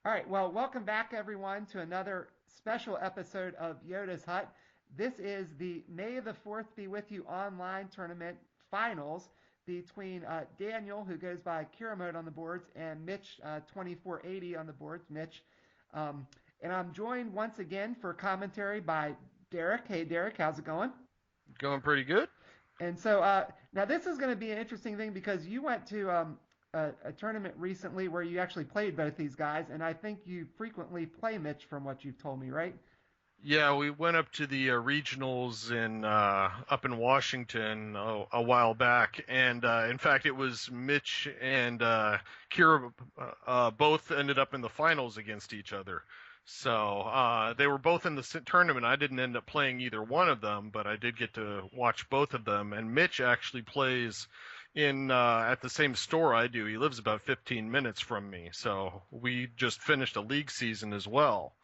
All right, well, welcome back everyone to another special episode of Yoda's Hut. This is the May the 4th Be With You online tournament finals between Daniel, who goes by Kiramode on the boards, and Mitch, 2480 on the boards. Mitch. Um, and I'm joined once again for commentary by Derek. Hey, Derek, how's it going? Going pretty good. And so now this is going to be an interesting thing because you went to a tournament recently where you actually played both these guys, and I think you frequently play Mitch from what you've told me, right? Yeah, we went up to the regionals in up in Washington a while back, and in fact, it was Mitch and Kira both ended up in the finals against each other. So they were both in the tournament. I didn't end up playing either one of them, but I did get to watch both of them. And Mitch actually plays in at the same store I do. He lives about 15 minutes from me, so we just finished a league season as well.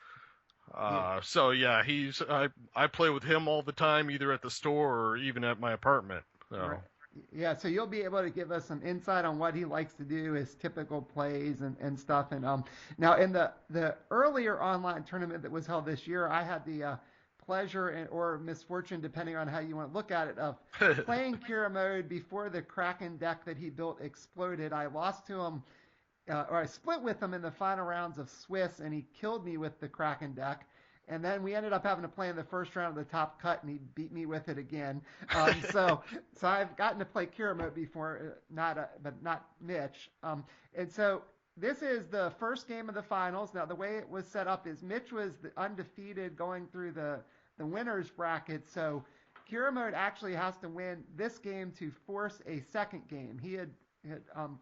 Yeah, So yeah, I play with him all the time, either at the store or even at my apartment. right. So Yeah, so you'll be able to give us some insight on what he likes to do, his typical plays and stuff. And now in the earlier online tournament that was held this year, I had the pleasure or misfortune, depending on how you want to look at it, of playing Kira mode before the Kraken deck that he built exploded. I lost to him or I split with him in the final rounds of Swiss, and he killed me with the Kraken deck. And then we ended up having to play in the first round of the top cut, and he beat me with it again. So I've gotten to play Kiramode before, but not Mitch. And so this is the first game of the finals. Now the way it was set up is Mitch was the undefeated going through the winners bracket. So Kiramode actually has to win this game to force a second game. He had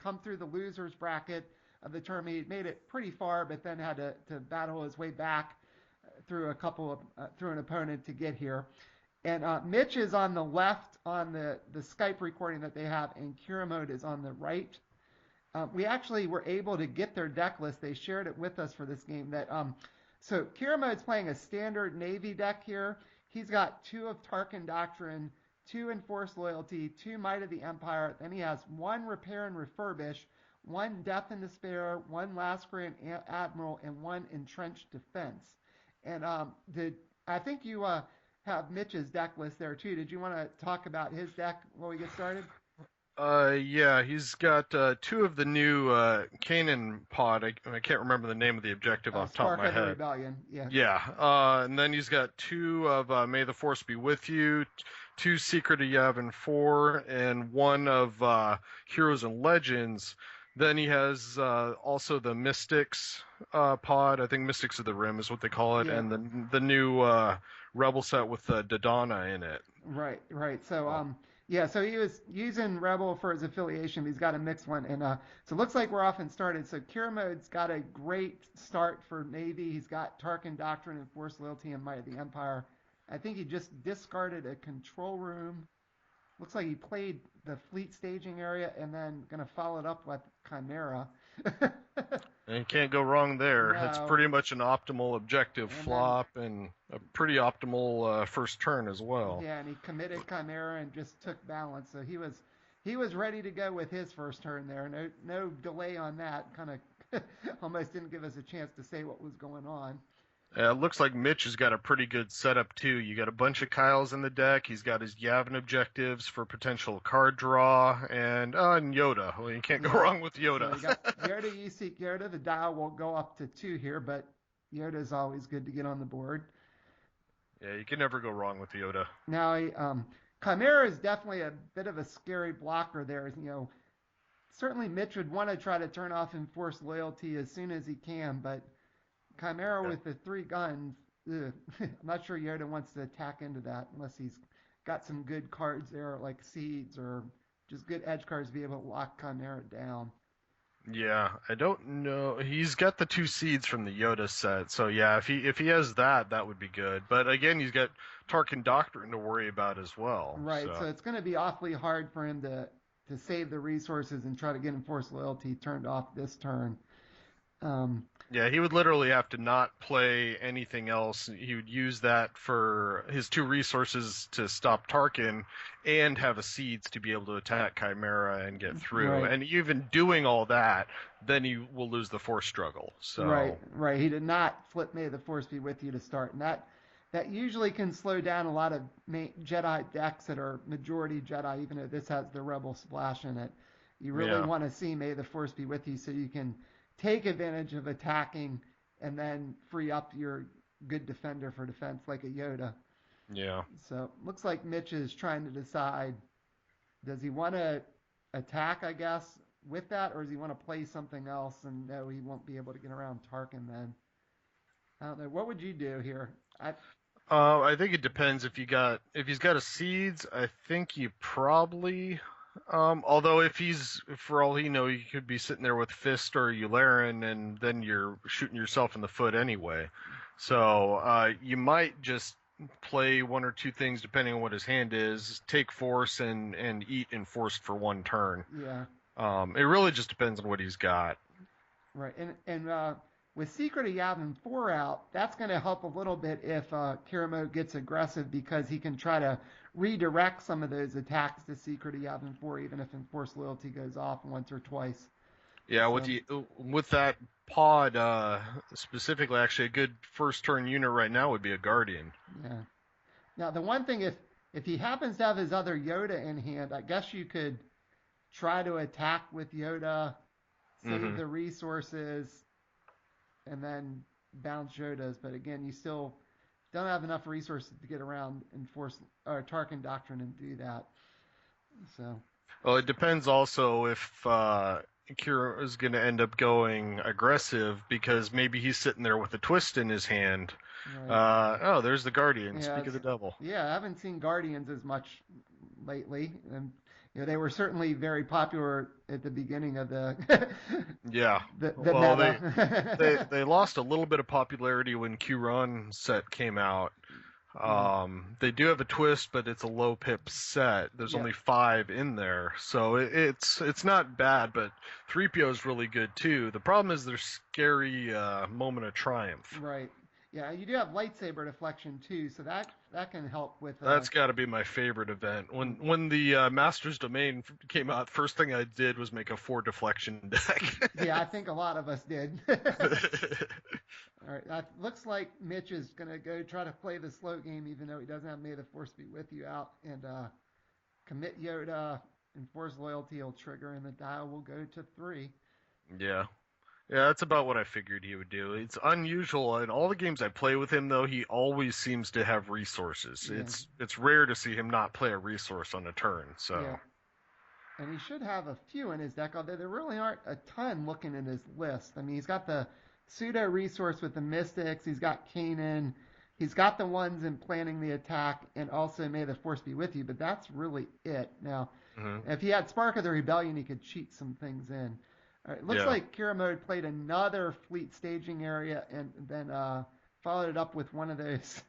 come through the losers bracket of the tournament. He made it pretty far, but then had to battle his way back through through an opponent to get here. And Mitch is on the left on the Skype recording that they have, and Kiramode is on the right. We actually were able to get their deck list. They shared it with us for this game. So Kiramode's playing a standard Navy deck here. He's got two of Tarkin Doctrine, two Enforced Loyalty, two Might of the Empire. Then he has one Repair and Refurbish, one Death and Despair, one Last Grand Admiral, and one Entrenched Defense. And I think you have Mitch's deck list there too. Did you want to talk about his deck while we get started? yeah, he's got two of the new Canaan pod. I can't remember the name of the objective off the top of Spark my of the head. Rebellion. Yeah. Yeah, and then he's got two of May the Force Be With You, two Secret of Yavin 4, and one of Heroes and Legends. Then he has also the Mystics pod. I think Mystics of the Rim is what they call it, Yeah. and the new Rebel set with Dodonna in it. Right, right. So, Oh. yeah, so he was using Rebel for his affiliation. He's got a mixed one, and so it looks like we're off and started. So Kiramode's got a great start for Navy. He's got Tarkin Doctrine and Force Loyalty and Might of the Empire. I think he just discarded a control room. Looks like he played the fleet staging area and then gonna follow it up with Chimera. And you can't go wrong there. It's No, pretty much an optimal objective and then flop and a pretty optimal first turn as well. yeah, and he committed Chimera and just took balance. So he was ready to go with his first turn there. No delay on that. Kind of almost didn't give us a chance to say what was going on. It looks like Mitch has got a pretty good setup too. You got a bunch of Kyles in the deck. He's got his Yavin objectives for potential card draw, and Yoda. Well, you can't go Yeah. wrong with So Yoda. you got Yoda, you seek Yoda. The dial will go up to two here, but Yoda's always good to get on the board. Yeah, you can never go wrong with Yoda. Now, Chimera is definitely a bit of a scary blocker there. Certainly Mitch would want to try to turn off enforced loyalty as soon as he can, but Chimera Yeah. with the three guns, ugh, I'm not sure Yoda wants to attack into that unless he's got some good cards there like Seeds or just good edge cards to be able to lock Chimera down. Yeah, I don't know. He's got the two seeds from the Yoda set, so yeah, if he has that, that would be good. But again, he's got Tarkin Doctrine to worry about as well. Right, so So it's going to be awfully hard for him to save the resources and try to get enforced loyalty turned off this turn. Yeah, he would literally have to not play anything else. He would use that for his two resources to stop Tarkin and have a seeds to be able to attack Chimera and get through. Right. And even doing all that, then he will lose the Force struggle. Right, So, right. He did not flip May the Force be with you to start, and that usually can slow down a lot of Jedi decks that are majority Jedi, even though this has the Rebel splash in it. You really yeah. want to see May the Force be with you so you can take advantage of attacking and then free up your good defender for defense like a Yoda. Yeah. So looks like Mitch is trying to decide, does he want to attack, I guess, with that, or does he want to play something else and know he won't be able to get around Tarkin then? I don't know. What would you do here? I think it depends if he's got a seeds, I think you probably although if he's for all he know, you could be sitting there with Fist or Yularen and then you're shooting yourself in the foot anyway. So you might just play one or two things depending on what his hand is, take force and eat enforced for one turn. Yeah, It really just depends on what he's got. right. And with Secret of Yavin 4 out, that's going to help a little bit if Kiramode gets aggressive because he can try to redirect some of those attacks to Secret of Yavin 4, even if Enforced Loyalty goes off once or twice. Yeah, So, with that pod specifically, actually a good first turn unit right now would be a Guardian. yeah. Now, the one thing, if he happens to have his other Yoda in hand, I guess you could try to attack with Yoda, save Hmm. the resources, and then bounce Yoda's. But again, you still don't have enough resources to get around Enforce or Tarkin Doctrine and do that. So Well, it depends also if Kira is going to end up going aggressive because maybe he's sitting there with a twist in his hand. right, Oh, there's the Guardian. yeah, Speak of the devil. yeah. I haven't seen Guardians as much lately, and they were certainly very popular at the beginning of the Yeah. the Well, meta. they lost a little bit of popularity when Q-Run set came out. Yeah, They do have a twist, but it's a low pip set. There's yeah, only 5 in there, so it's not bad. But 3PO is really good too. The problem is their scary moment of triumph. right. Yeah, you do have lightsaber deflection too, so that can help with That's got to be my favorite event. When the Master's Domain came out, first thing I did was make a 4 deflection deck. yeah, I think a lot of us did. All right, that looks like Mitch is gonna go try to play the slow game, even though he doesn't have May the Force be with you out, and commit Yoda, enforce loyalty. He'll trigger, and the dial will go to 3. Yeah. Yeah, that's about what I figured he would do. It's unusual in all the games I play with him, though. He always seems to have resources. Yeah, It's rare to see him not play a resource on a turn. So yeah, and he should have a few in his deck, although there really aren't a ton looking in his list. I mean, he's got the pseudo resource with the Mystics. He's got Kanan. He's got the ones in planning the attack, and also May the Force be with you. But that's really it. Now, hmm if he had Spark of the Rebellion, he could cheat some things in. All right, looks yeah. like Kiramode played another fleet staging area and then followed it up with one of those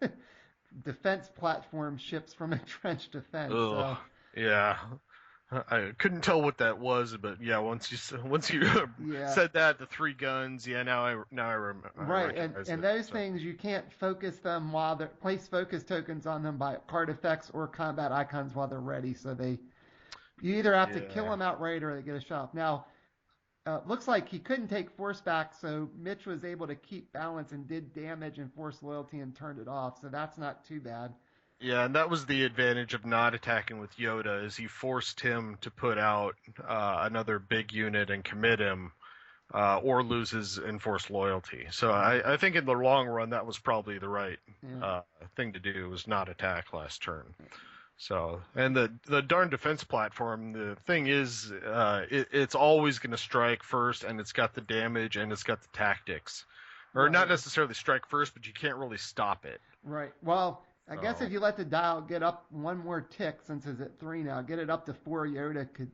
defense platform ships from a trench defense. Ugh. So Yeah. I couldn't tell what that was, but yeah, once you yeah, said that, the 3 guns, yeah, I right. And recognize and it. those So things you can't focus them while they're place focus tokens on them by card effects or combat icons while they're ready. So you either have to kill yeah. them outright or they get a shot. Now looks like he couldn't take force back, so Mitch was able to keep balance and did damage and force loyalty and turned it off. So that's not too bad. Yeah, and that was the advantage of not attacking with Yoda, is he forced him to put out another big unit and commit him, or lose his enforced loyalty. So I think in the long run that was probably the right Yeah. thing to do, was not attack last turn. So, and the darn defense platform, the thing is, it's always going to strike first, and it's got the damage and it's got the tactics, or not Right. necessarily strike first, but you can't really stop it. Right. Well, I guess if So, you let the dial get up one more tick, since it's at 3 now, get it up to 4, Yoda could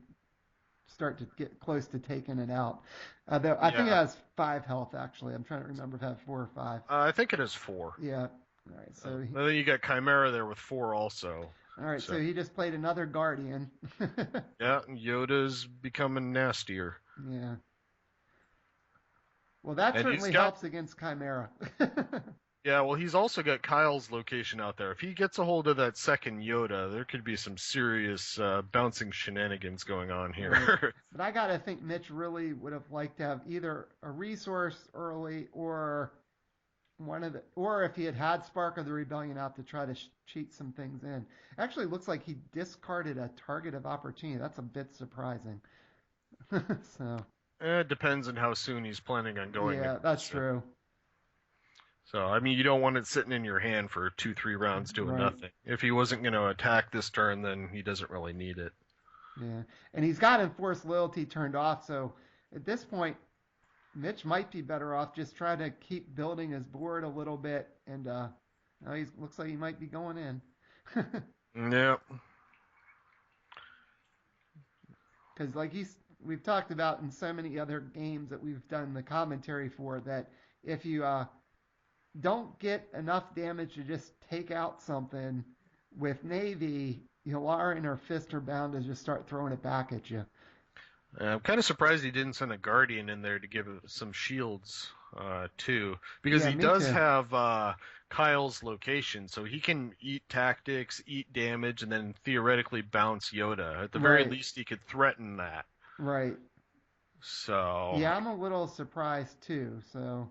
start to get close to taking it out. Though I think it yeah, has 5 health actually. I'm trying to remember if it had 4 or 5. I think it has 4. Yeah. All right. And then you got Chimera there with 4 also. all right. So So he just played another Guardian. yeah, Yoda's becoming nastier. Yeah. Well, that And he's certainly got, helps against Chimera. yeah, well, he's also got Kyle's location out there. If he gets a hold of that second Yoda, there could be some serious bouncing shenanigans going on Right. here. But I gotta think Mitch really would have liked to have either a resource early or or if he had Spark of the Rebellion out to try to cheat some things in. Actually, looks like he discarded a target of opportunity. That's a bit surprising. So, It depends on how soon he's planning on going yeah, that's against it. true. So, I mean, you don't want it sitting in your hand for 2, 3 rounds doing Right. nothing. If he wasn't going to attack this turn, then he doesn't really need it. Yeah. And he's got enforced loyalty turned off, so at this point, Mitch might be better off just trying to keep building his board a little bit, and now he looks like he might be going in. Yep. Because we've talked about in so many other games that we've done the commentary for that if you don't get enough damage to just take out something with Navy, Yularen and her Fist are bound to just start throwing it back at you. I'm kind of surprised he didn't send a Guardian in there to give it some shields, too. Because Yeah, he me does too. have Kyle's location, so he can eat tactics, eat damage, and then theoretically bounce Yoda. At the very Right, least, he could threaten that. right. So, Yeah, I'm a little surprised too. So,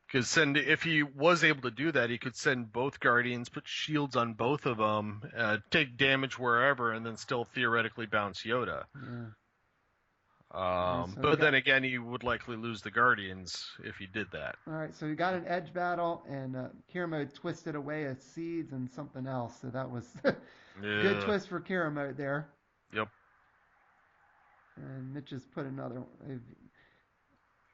because if he was able to do that, he could send both Guardians, put shields on both of them, take damage wherever, and then still theoretically bounce Yoda. yeah. All right, so we But got then again, he would likely lose the Guardians if he did that. all right, so we got an edge battle, and Kiramode twisted away a seeds and something else. So that was good Yeah. twist for Kiramode there. Yep. And Mitch has put another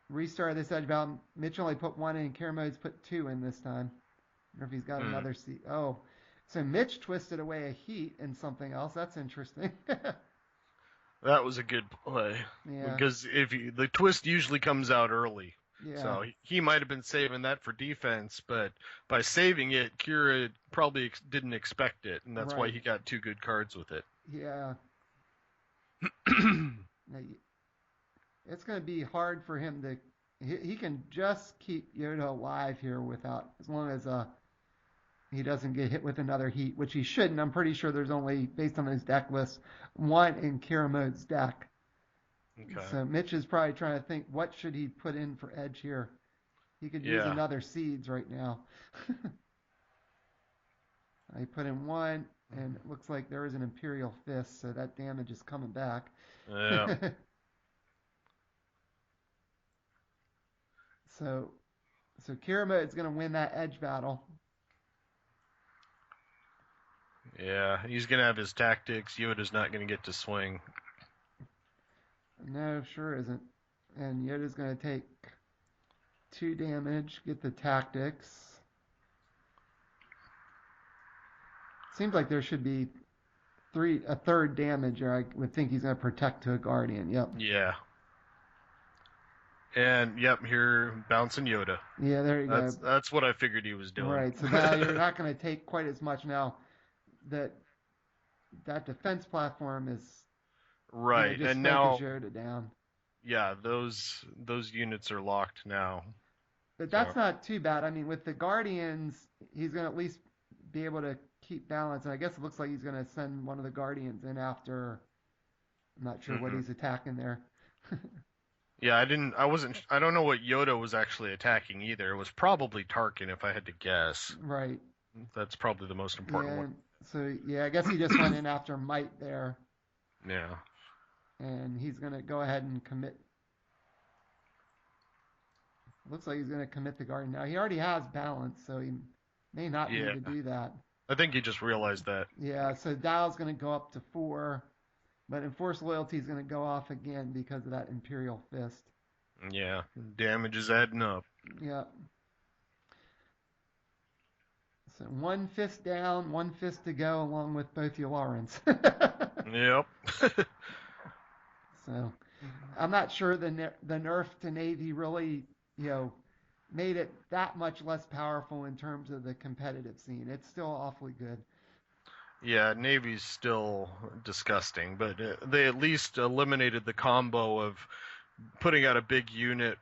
restart this edge battle. Mitch only put one in. Karamode's put two in this time. I wonder if he's got Hmm. another seed. Oh, so Mitch twisted away a heat and something else. That's interesting. That was a good play Yeah, because the twist usually comes out early, yeah, so he might have been saving that for defense, but by saving it, Kira probably didn't expect it, and that's why right. he got two good cards with it. Yeah. Now, it's going to be hard for him to. He can just keep Yoda alive here without, as long as he doesn't get hit with another heat, which he shouldn't. I'm pretty sure there's only, based on his deck list, one in Kiramode's deck. Okay. So Mitch is probably trying to think, what should he put in for edge here? He could use Yeah. another seeds right now. I put in one, and it looks like there is an Imperial Fist, so that damage is coming back. Yeah. so so Kirama is going to win that edge battle. Yeah. He's gonna have his tactics. Yoda's not gonna get to swing. No, sure isn't. And Yoda's going to take 2 damage, get the tactics. Seems like there should be a third damage, or I would think he's going to protect to a Guardian. Yep. Yeah. And yep, here bouncing Yoda. Yeah, there you go. That's what I figured he was doing. Right. So now you're not going to take quite as much now. That that defense platform is Right. just And focus now, Yoda down. yeah, those units are locked now. But So, that's not too bad. I mean, with the Guardians, he's going to at least be able to keep balance. And I guess it looks like he's going to send one of the Guardians in after. I'm not sure what hmm he's attacking there. yeah, I don't know what Yoda was actually attacking either. It was probably Tarkin if I had to guess. Right. That's probably the most important Yeah. one. So yeah, I guess he just went in after Might there, Yeah. and he's going to go ahead and commit. Looks like he's going to commit the Guardian. Now he already has balance, so he may not need Yeah. to do that. I think he just realized that. Yeah. So Dial's going to go up to 4. But Enforced Loyalty is going to go off again because of that Imperial Fist. Yeah. Damage is adding up. Yeah. So 1 fist down, 1 fist to go, along with both Yularans. Yep. So I'm not sure the nerf to Navy really, made it that much less powerful in terms of the competitive scene. It's still awfully good. Yeah, Navy's still disgusting, but they at least eliminated the combo of putting out a big unit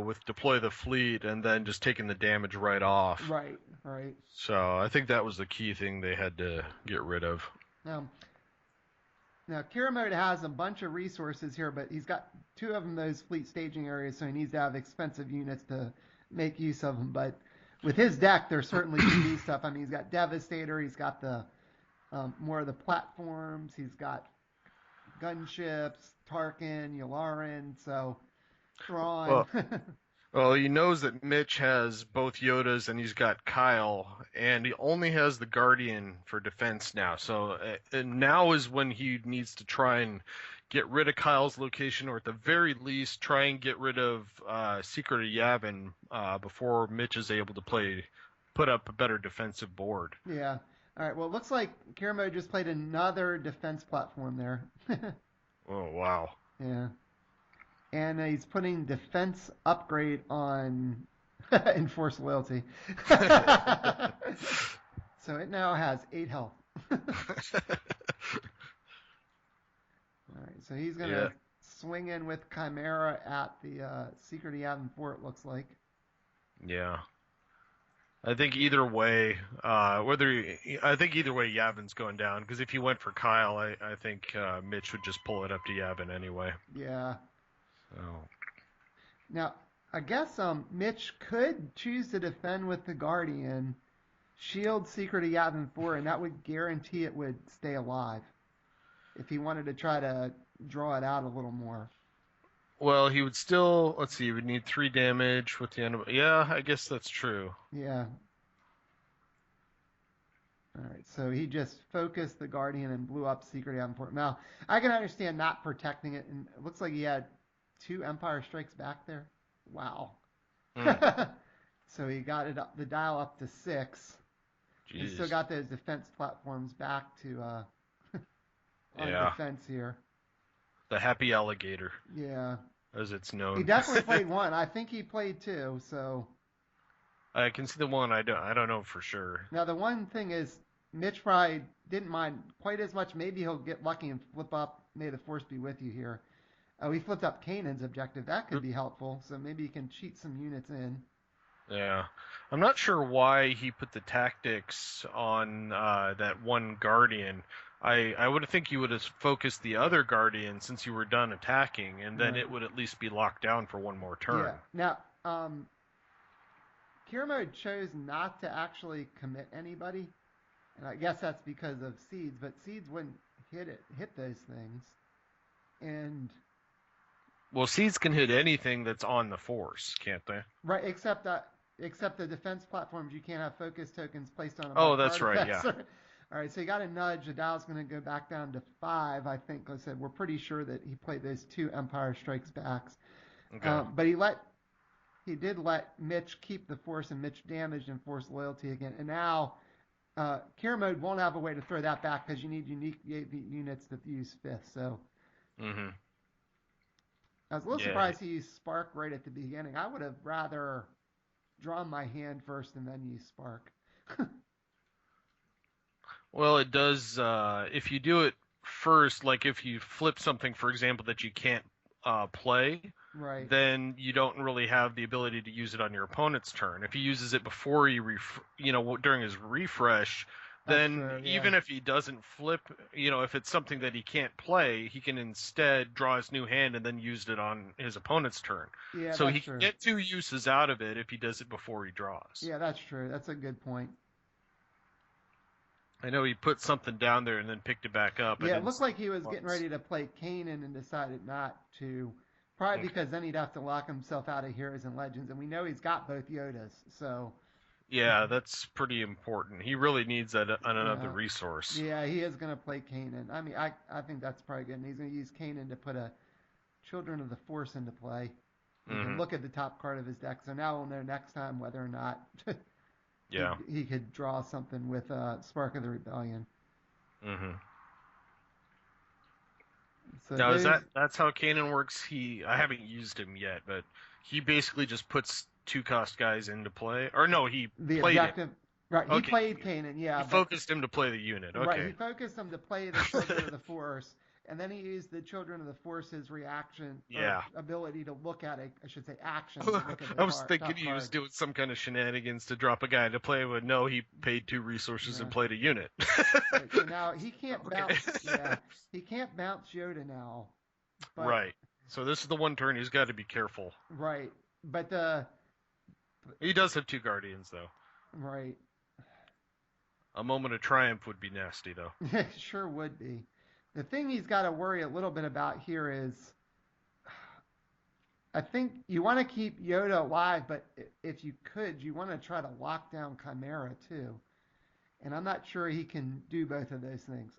with deploy the fleet and then just taking the damage right off. Right, right. So I think that was the key thing they had to get rid of. Now, now Kiramode has a bunch of resources here, but he's got two of them those fleet staging areas, so he needs to have expensive units to make use of them. But with his deck, there certainly can be stuff. I mean, he's got Devastator, he's got the more of the platforms, he's got gunships, Tarkin, Yularen, so Thrawn. Well, well, he knows that Mitch has both Yodas and he's got Kyle, and he only has the Guardian for defense now. So and now is when he needs to try and get rid of Kyle's location, or at the very least, try and get rid of Secret of Yavin before Mitch is able to put up a better defensive board. Yeah. All right. Well, it looks like Kiramode just played another defense platform there. Oh, wow. Yeah. And he's putting defense upgrade on enforced loyalty. So it now has 8 health. All right. So he's going to swing in with Chimera at the Secret of Yavin 4, it looks like. Yeah. I think either way, Yavin's going down, because if he went for Kyle, I think Mitch would just pull it up to Yavin anyway. Yeah. So. Now, I guess Mitch could choose to defend with the Guardian, shield Secret of Yavin 4, and that would guarantee it would stay alive if he wanted to try to draw it out a little more. Well, he would still, let's see, he would need 3 damage with the end of, yeah, I guess that's true. Yeah. All right, so he just focused the Guardian and blew up Secret Yavin 4. Now, I can understand not protecting it, and it looks like he had 2 Empire Strikes back there. Wow. So he got it up, the dial up to 6. Jeez. He still got those defense platforms back to on defense here. The happy alligator. Yeah. As it's known. He definitely played 1. I think he played 2, so. I can see the 1. I don't know for sure. Now the one thing is, Mitch probably didn't mind quite as much. Maybe he'll get lucky and flip up May the Force be with you here. Oh, he flipped up Kanan's objective. That could be helpful. So maybe he can cheat some units in. Yeah. I'm not sure why he put the tactics on that one Guardian. I would think you would have focused the other Guardian since you were done attacking, and then it would at least be locked down for one more turn. Yeah. Now, Kiramode chose not to actually commit anybody, and I guess that's because of seeds. But seeds wouldn't hit those things, and well, seeds can hit anything that's on the Force, can't they? Right, except the defense platforms, you can't have focus tokens placed on them. Oh, that's right. Yeah. All right, so you got a nudge. The dial's going to go back down to 5, I think. Like I said, we're pretty sure that he played those 2 Empire Strikes backs. Okay. But he did let Mitch keep the Force, and Mitch damaged and Force loyalty again. And now Kiramode won't have a way to throw that back because you need unique units to use 5th. So Mm-hmm. I was a little surprised he used Spark right at the beginning. I would have rather drawn my hand first and then use Spark. Well, it does. If you do it first, like if you flip something, for example, that you can't play, right, then you don't really have the ability to use it on your opponent's turn. If he uses it before he, during his refresh, then even if he doesn't flip, if it's something that he can't play, he can instead draw his new hand and then use it on his opponent's turn. Yeah, so he can get 2 uses out of it if he does it before he draws. Yeah, that's true. That's a good point. I know he put something down there and then picked it back up. Yeah, it looked like he was getting ready to play Kanan and decided not to. Probably because then he'd have to lock himself out of Heroes and Legends, and we know he's got both Yodas, so. Yeah, that's pretty important. He really needs that on another resource. Yeah, he is going to play Kanan. I mean, I think that's probably good. And he's going to use Kanan to put a Children of the Force into play. You can look at the top card of his deck, so now we'll know next time whether or not he could draw something with Spark of the Rebellion. Mm-hmm. So now, that's how Kanan works? I haven't used him yet, but he basically just puts 2-cost guys into play. Or no, he played it. Right, he played Kanan, yeah. He focused him to play the unit, okay. Right, he focused him to play the Children of the Force, And then he used the Children of the Force's reaction or Yeah. ability to look at I should say action to look at the I was top thinking he was card. doing some kind of shenanigans to drop a guy to play, but no, he paid 2 resources and Yeah. played a unit. Right. So now he can't Okay. bounce. Yeah, he can't bounce Yoda now. But Right. So this is the one turn he's got to be careful. right. But the He does have 2 guardians, though. right. A moment of triumph would be nasty, though. It sure would be. The thing he's got to worry a little bit about here is I think you want to keep Yoda alive, but if you could, you want to try to lock down Chimera too. And I'm not sure he can do both of those things.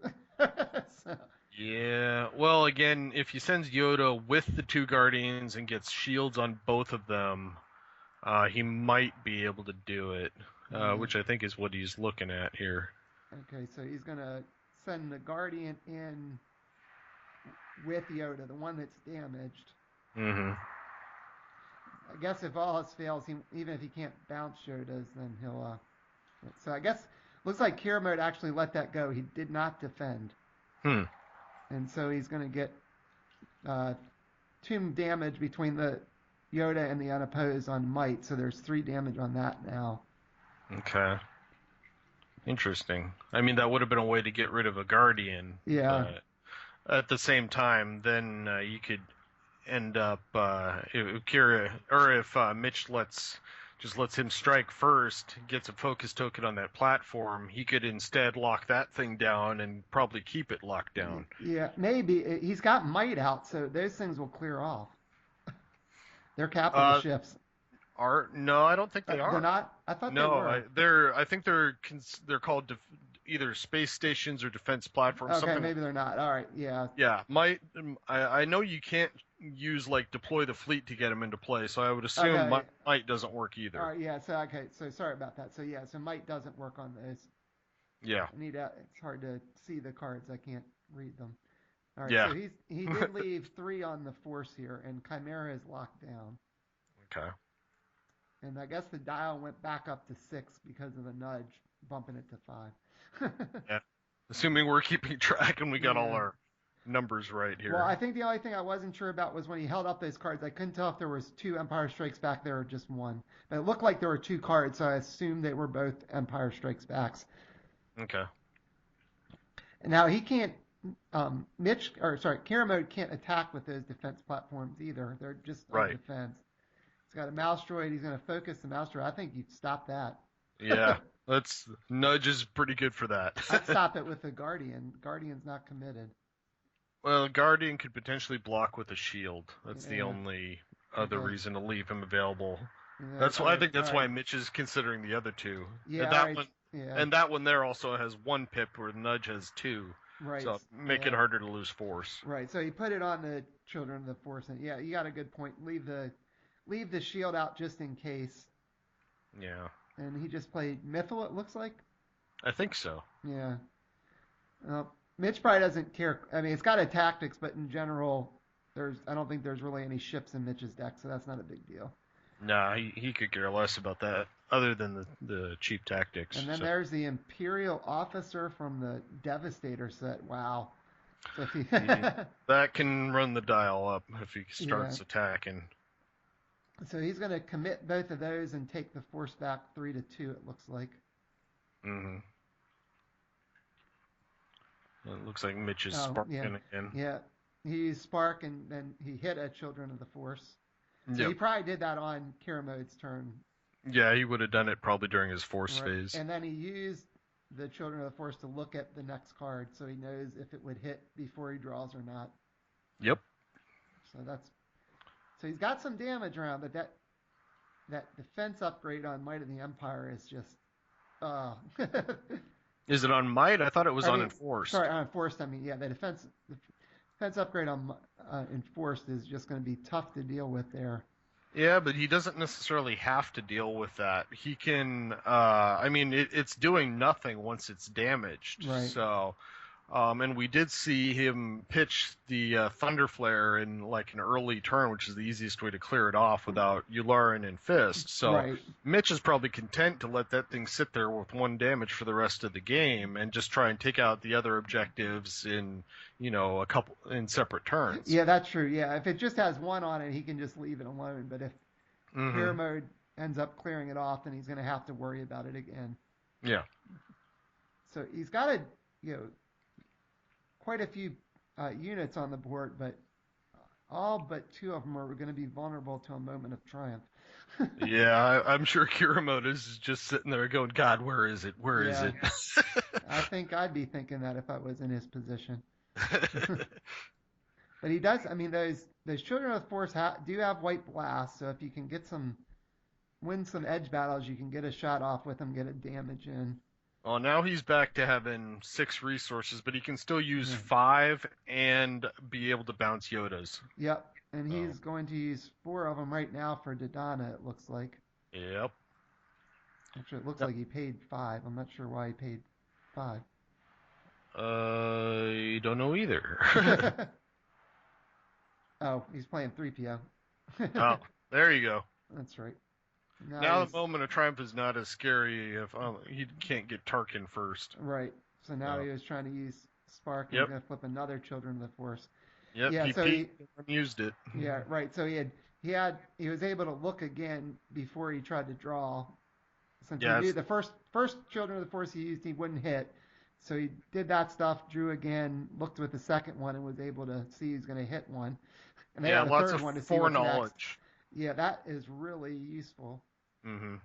So, Yeah. Well, again, if he sends Yoda with the 2 guardians and gets shields on both of them, he might be able to do it, which I think is what he's looking at here. okay, so he's going to send the Guardian in with Yoda, the one that's damaged. Mm-hmm. I guess if all else fails, even if he can't bounce Yoda's, then he'll. So I guess looks like Kiramode actually let that go. He did not defend. And so he's going to get 2 damage between the Yoda and the unopposed on Might. So there's 3 damage on that now. Okay. Interesting. I mean, that would have been a way to get rid of a Guardian. Yeah. But at the same time, then you could end up if Mitch lets him strike first, gets a focus token on that platform, he could instead lock that thing down and probably keep it locked down. Yeah, maybe. He's got Might out, so those things will clear off. They're capital ships. No, I don't think they are. They're not? I thought they were. I think they're called either space stations or defense platforms. Okay, something. Maybe they're not. All right, yeah. Yeah, I know you can't use deploy the fleet to get them into play, so I would assume Might doesn't work either. All right, yeah. So sorry about that. So yeah, so Might doesn't work on those. Yeah. It's hard to see the cards. I can't read them. All right, yeah. So he did leave 3 on the Force here, and Chimera is locked down. Okay. And I guess the dial went back up to 6 because of the nudge, bumping it to 5. Yeah. Assuming we're keeping track and we got all our numbers right here. Well, I think the only thing I wasn't sure about was when he held up those cards, I couldn't tell if there was 2 Empire Strikes Back there or just 1. But it looked like there were 2 cards, so I assumed they were both Empire Strikes Backs. Okay. And now he can't, Kiramode can't attack with those defense platforms either. They're just on defense. He's got a mouse droid. He's going to focus the mouse droid. I think you'd stop that. Yeah, Nudge is pretty good for that. I'd stop it with the Guardian. Guardian's not committed. Well, Guardian could potentially block with a shield. That's the only other reason to leave him available. Yeah, that's why I think that's why Mitch is considering the other 2. Yeah, and that one there also has 1 pip where Nudge has 2. Right. So make it harder to lose force. Right. So he put it on the Children of the Force, and you got a good point. Leave the shield out just in case. Yeah. And he just played Mythal, it looks like. I think so. Yeah. Mitch probably doesn't care. I mean, it's got a tactics, but in general, I don't think there's really any ships in Mitch's deck, so that's not a big deal. Nah, he could care less about that, other than the cheap tactics. And then there's the Imperial Officer from the Devastator set. Wow. So if he that can run the dial up if he starts attacking. So he's going to commit both of those and take the force back 3-2, it looks like. Mm-hmm. It looks like Mitch is sparking again. Yeah. He used Spark, and then he hit a Children of the Force. So he probably did that on Kiramode's turn. Yeah, he would have done it probably during his Force phase. And then he used the Children of the Force to look at the next card, so he knows if it would hit before he draws or not. Yep. So he's got some damage around, but that defense upgrade on Might of the Empire is just. Is it on Might? I thought it was on Enforced. Sorry, on Enforced. I mean, the defense upgrade on Enforced is just going to be tough to deal with there. Yeah, but he doesn't necessarily have to deal with that. He can. I mean, it's doing nothing once it's damaged. Right. So And we did see him pitch the Thunder Flare in like an early turn, which is the easiest way to clear it off without Yularen and Fist. So Right. Mitch is probably content to let that thing sit there with 1 damage for the rest of the game and just try and take out the other objectives in, a couple in separate turns. Yeah, that's true. Yeah, if it just has 1 on it, he can just leave it alone. But if Mm-hmm. Kiramode ends up clearing it off, then he's going to have to worry about it again. Yeah. So he's got quite a few units on the board, but all but 2 of them are going to be vulnerable to a moment of triumph. Yeah, I'm sure Kiramode is just sitting there going, God, where is it? Where is Yeah. it? I think I'd be thinking that if I was in his position. But he does. I mean, those Children of the Force do have White Blast, so if you can win some edge battles, you can get a shot off with them, get a damage in. Well, now he's back to having 6 resources, but he can still use Yeah. 5 and be able to bounce Yodas. Yep, and he's going to use 4 of them right now for Dodonna, it looks like. Yep. Actually, it looks like he paid 5. I'm not sure why he paid 5. I don't know either. Oh, he's playing 3PO. Oh, there you go. That's right. Now the moment of triumph is not as scary if he can't get Tarkin first. Right. So now he was trying to use Spark and Yep. going to flip another Children of the Force. Yep, Yeah, he so used it. Yeah, right. So he was able to look again before he tried to draw. Since he knew the first Children of the Force he used, he wouldn't hit. So he did that stuff, drew again, looked with the second one, and was able to see he's going to hit one. And they had a lots third of one to see what's foreknowledge. next. Yeah, that is really useful. Mm-hmm.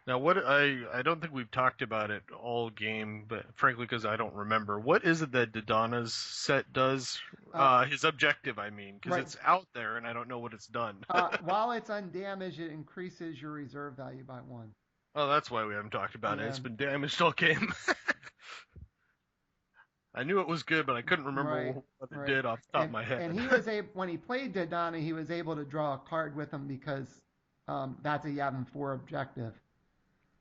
Now, what I don't think we've talked about it all game, but frankly, because I don't remember, what is it that Dodonna's set does? His objective, I mean, because it's out there and I don't know what it's done. While it's undamaged, it increases your reserve value by 1. Oh, that's why we haven't talked about it. It's been damaged all game. I knew it was good, but I couldn't remember what it did off the top of my head. And he was when he played Dodonna, he was able to draw a card with him because that's a Yavin 4 objective.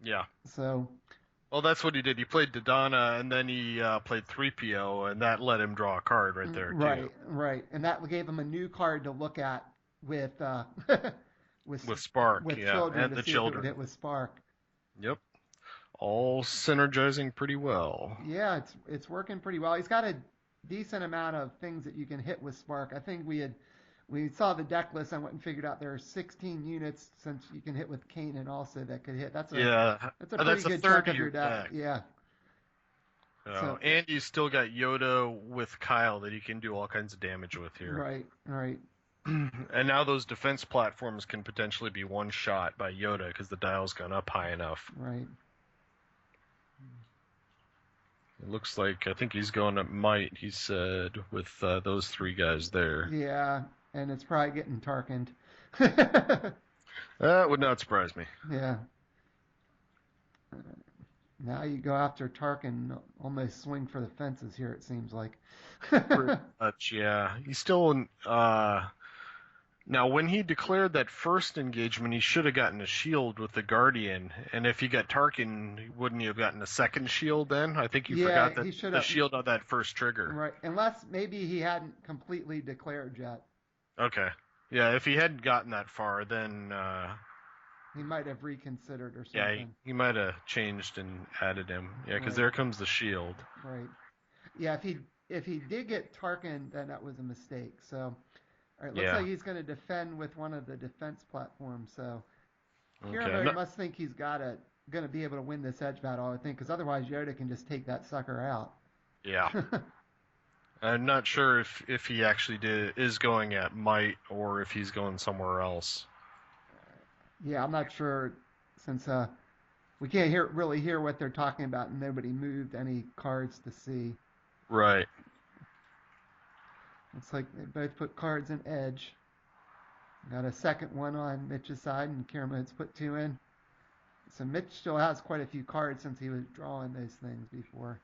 Yeah. So. Well, that's what he did. He played Dodonna, and then he played 3PO, and that let him draw a card right there, too. Right. And that gave him a new card to look at with Spark, with yeah, children and to the see children. If it would hit with Spark. Yep. All synergizing pretty well. Yeah, it's working pretty well. He's got a decent amount of things that you can hit with Spark. I think we saw the deck list. I went and figured out there are 16 units since you can hit with Kanan also that could hit. That's a pretty good chunk of your deck. Yeah. And you still got Yoda with Kyle that he can do all kinds of damage with here. Right. And now those defense platforms can potentially be one shot by Yoda because the dial's gone up high enough. Right. It looks like I think he's going up might, he said, with those 3 guys there. Yeah, and it's probably getting Tarkined. That would not surprise me. Yeah. Now you go after Tarkin, almost swing for the fences here, it seems like. Pretty much, yeah. He's still now, when he declared that first engagement, he should have gotten a shield with the Guardian. And if he got Tarkin, wouldn't he have gotten a second shield then? I think you forgot that the shield on that first trigger. Right, unless maybe he hadn't completely declared yet. Okay. Yeah, if he hadn't gotten that far, then... he might have reconsidered or something. Yeah, he might have changed and added him. Yeah, because there comes the shield. Right. Yeah, if he did get Tarkin, then that was a mistake. So... All right, looks like he's going to defend with one of the defense platforms. So Kiramode must think he's going to be able to win this edge battle, I would think, because otherwise Yoda can just take that sucker out. Yeah. I'm not sure if he actually is going at might or if he's going somewhere else. Yeah, I'm not sure since we can't really hear what they're talking about and nobody moved any cards to see. Right. Looks like they both put cards in edge. Got a second one on Mitch's side, and Kiramode's put 2 in. So Mitch still has quite a few cards since he was drawing those things before.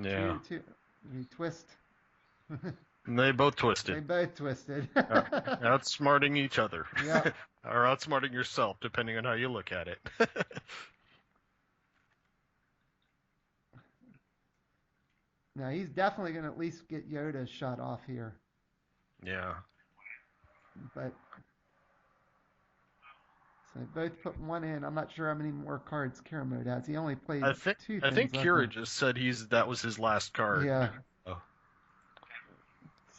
Yeah. You twist. And they both twisted. They both twisted. Outsmarting each other. Yeah. Or outsmarting yourself, depending on how you look at it. Now he's definitely going to at least get Yoda's shot off here. Yeah. But so they both put one in. I'm not sure how many more cards Kiramode has. He only played I think two I think things, I think. Kira just said that was his last card. Yeah. Oh.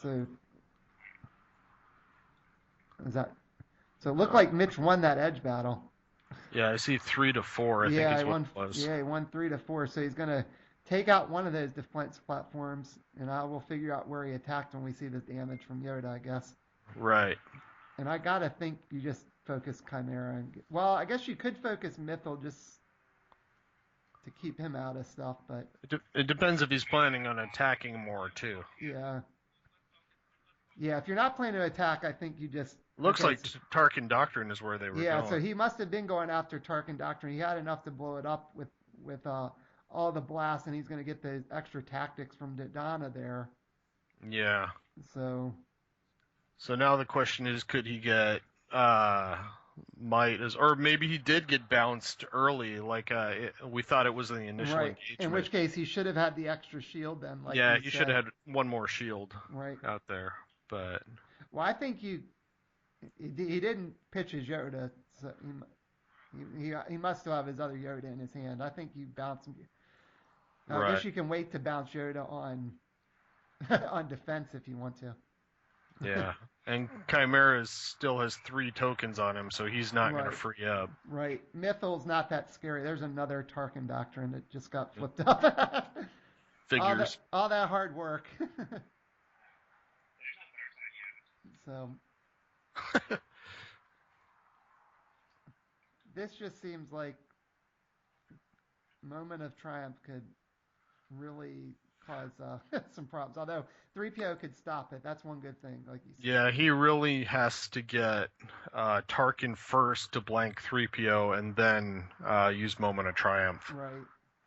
So is that? So it looked like Mitch won that edge battle. Yeah, I see 3-4. I think Yeah, is he what won. it was. Yeah, he won 3-4. So he's gonna take out one of those defense platforms, and I will figure out where he attacked when we see the damage from Yoda, I guess. Right. And I gotta think you just focus Chimera. Well, I guess you could focus Mythil just to keep him out of stuff, but It depends if he's planning on attacking more too. yeah. Yeah, if you're not planning to attack, I think you just Looks okay, like Tarkin Doctrine is where they were yeah, going. so he must have been going after Tarkin Doctrine. He had enough to blow it up with all the blasts, and he's going to get the extra tactics from Donna there. Yeah. So now the question is, could he get or maybe he did get bounced early, like we thought it was in the initial right, engagement. in which case he should have had the extra shield then. Like yeah, he he should have had one more shield right out there, but well, I think he didn't pitch his Yoda, so he must still have his other Yoda in his hand. I think you bounce him. right. I guess you can wait to bounce Yoda on on defense if you want to. Yeah, and Chimera still has 3 tokens on him, so he's not going to free up. Right. Mythil's not that scary. There's another Tarkin Doctrine that just got flipped up. Figures. All that hard work. So this just seems like Moment of Triumph could really cause some problems. Although 3PO could stop it. That's one good thing, like you said. Yeah, he really has to get Tarkin first to blank 3PO and then use Moment of Triumph. Right.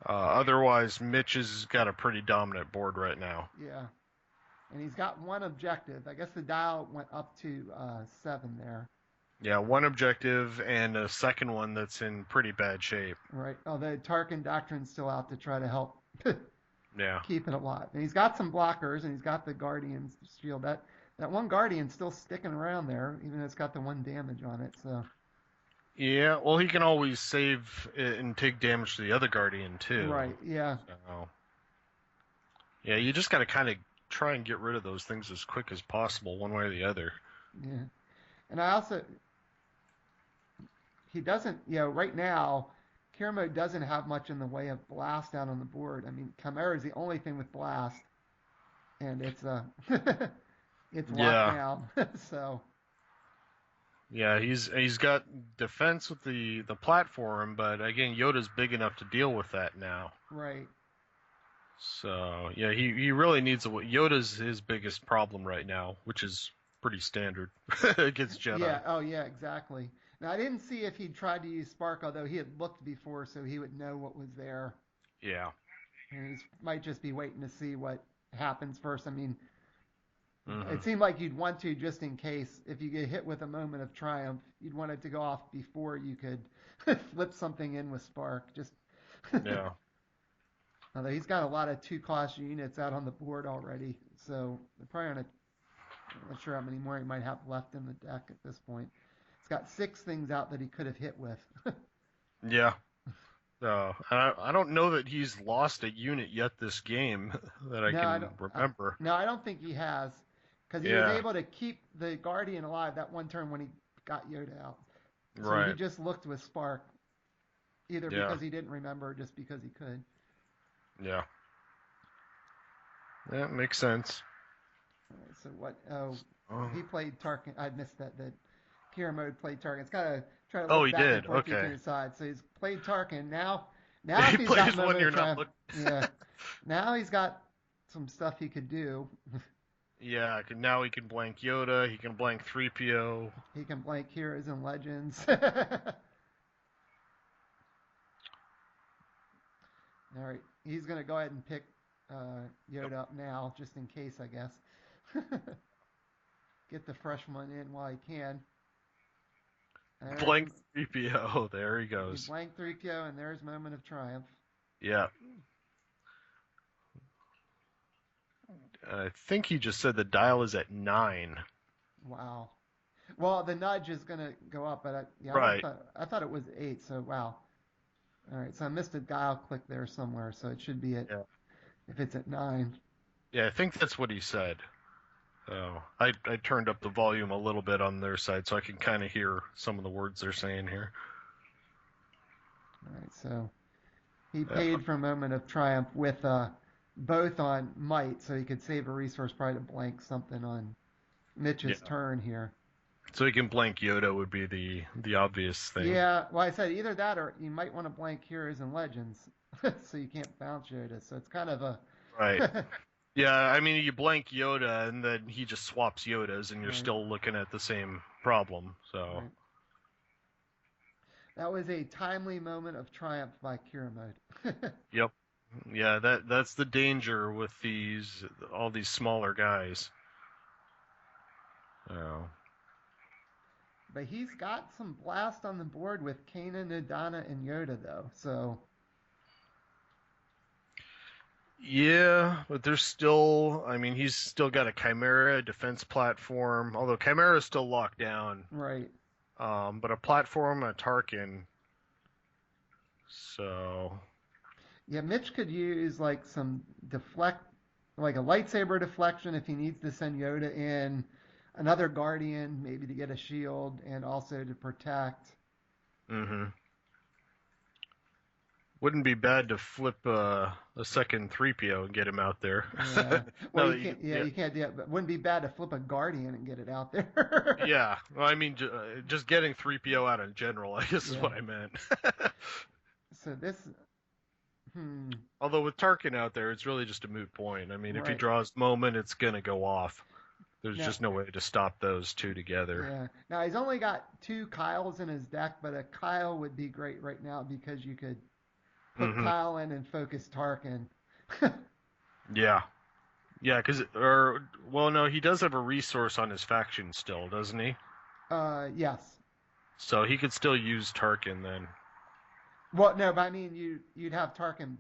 Otherwise, Mitch has got a pretty dominant board right now. Yeah. And he's got one objective. I guess the dial went up to 7 there. Yeah, one objective and a second one that's in pretty bad shape. Right. Although Tarkin Doctrine's still out to try to help yeah. keep it alive. And he's got some blockers, and he's got the Guardian's shield. That one Guardian's still sticking around there, even though it's got the 1 damage on it. So. Yeah, well, he can always save it and take damage to the other Guardian, too. Right, yeah. So, yeah, you just got to kind of try and get rid of those things as quick as possible, one way or the other. Yeah. And I also... He doesn't, right now, Kiramode doesn't have much in the way of blast out on the board. I mean, Chimera is the only thing with blast, and it's it's locked down. So. Yeah, he's got defense with the platform, but again, Yoda's big enough to deal with that now. Right. So yeah, he really needs Yoda's his biggest problem right now, which is pretty standard against Jedi. Yeah. Oh yeah, exactly. Now, I didn't see if he'd tried to use Spark, although he had looked before, so he would know what was there. Yeah. And he might just be waiting to see what happens first. I mean, It seemed like you'd want to, just in case, if you get hit with a Moment of Triumph, you'd want it to go off before you could flip something in with Spark. Just yeah. Although he's got a lot of 2-cost units out on the board already, so they're probably on I'm not sure how many more he might have left in the deck at this point. He's got 6 things out that he could have hit with. Yeah. So I don't know that he's lost a unit yet this game that I can remember. No, I don't think he has, because he was able to keep the Guardian alive that one turn when he got Yoda out. So he just looked with Spark, either because he didn't remember or just because he could. Yeah. Yeah, makes sense. So what? He played Tarkin. I missed that. That Kiramode played Tarkin. It's got to try to look back and forth between the sides. So he's played Tarkin. Now he he's plays got one you're not looking. Yeah. Now he's got some stuff he could do. Yeah. Now he can blank Yoda. He can blank 3PO. He can blank Heroes and Legends. All right. He's gonna go ahead and pick Yoda up now, just in case, I guess. Get the fresh one in while he can. Blank 3PO. There he goes. Blank 3PO, and there's Moment of Triumph. Yeah. I think he just said the dial is at 9. Wow. Well, the nudge is going to go up, but yeah, Right. I thought it was 8. So wow. All right. So I missed a dial click there somewhere. So it should be at Yeah. if it's at 9. Yeah, I think that's what he said. So I turned up the volume a little bit on their side so I can kind of hear some of the words they're saying here. All right. So he Yeah. paid for a moment of triumph with both on might, so he could save a resource probably to blank something on Yeah. Mitch's turn here. So he can blank Yoda would be the obvious thing. Yeah, well, I said either that or you might want to blank Heroes and Legends, so you can't bounce Yoda. So it's kind of a Right. Yeah, I mean, you blank Yoda and then he just swaps Yodas and you're right, still looking at the same problem. So, right. That was a timely moment of triumph by Kiramode. yep. Yeah, that's the danger with all these smaller guys. Oh. But he's got some blast on the board with Kanan, Nadana, and Yoda, though. So Yeah, but there's still, I mean, he's still got a Chimera defense platform, although Chimera is still locked down. right, But a platform, a Tarkin. So, yeah, Mitch could use like some deflect, like a lightsaber deflection if he needs to send Yoda in, another Guardian maybe to get a shield and also to protect. mm-hmm. Wouldn't be bad to flip a second 3PO and get him out there. Yeah. Well, Now you that can't. Yeah, yeah, you can't do it. But wouldn't be bad to flip a Guardian and get it out there. yeah. Well, I mean, just getting 3PO out in general, I guess is Yeah. what I meant. So this. Hmm. Although with Tarkin out there, it's really just a moot point. I mean, if he Right. draws moment, it's gonna go off. There's Now. just no way to stop those two together. Yeah. Now he's only got 2 Kyles in his deck, but a Kyle would be great right now because you could put Hmm. Kyle in and focus Tarkin. Yeah. Yeah, well, no, he does have a resource on his faction still, doesn't he? Yes. So he could still use Tarkin then. Well, no, but I mean, you'd have Tarkin.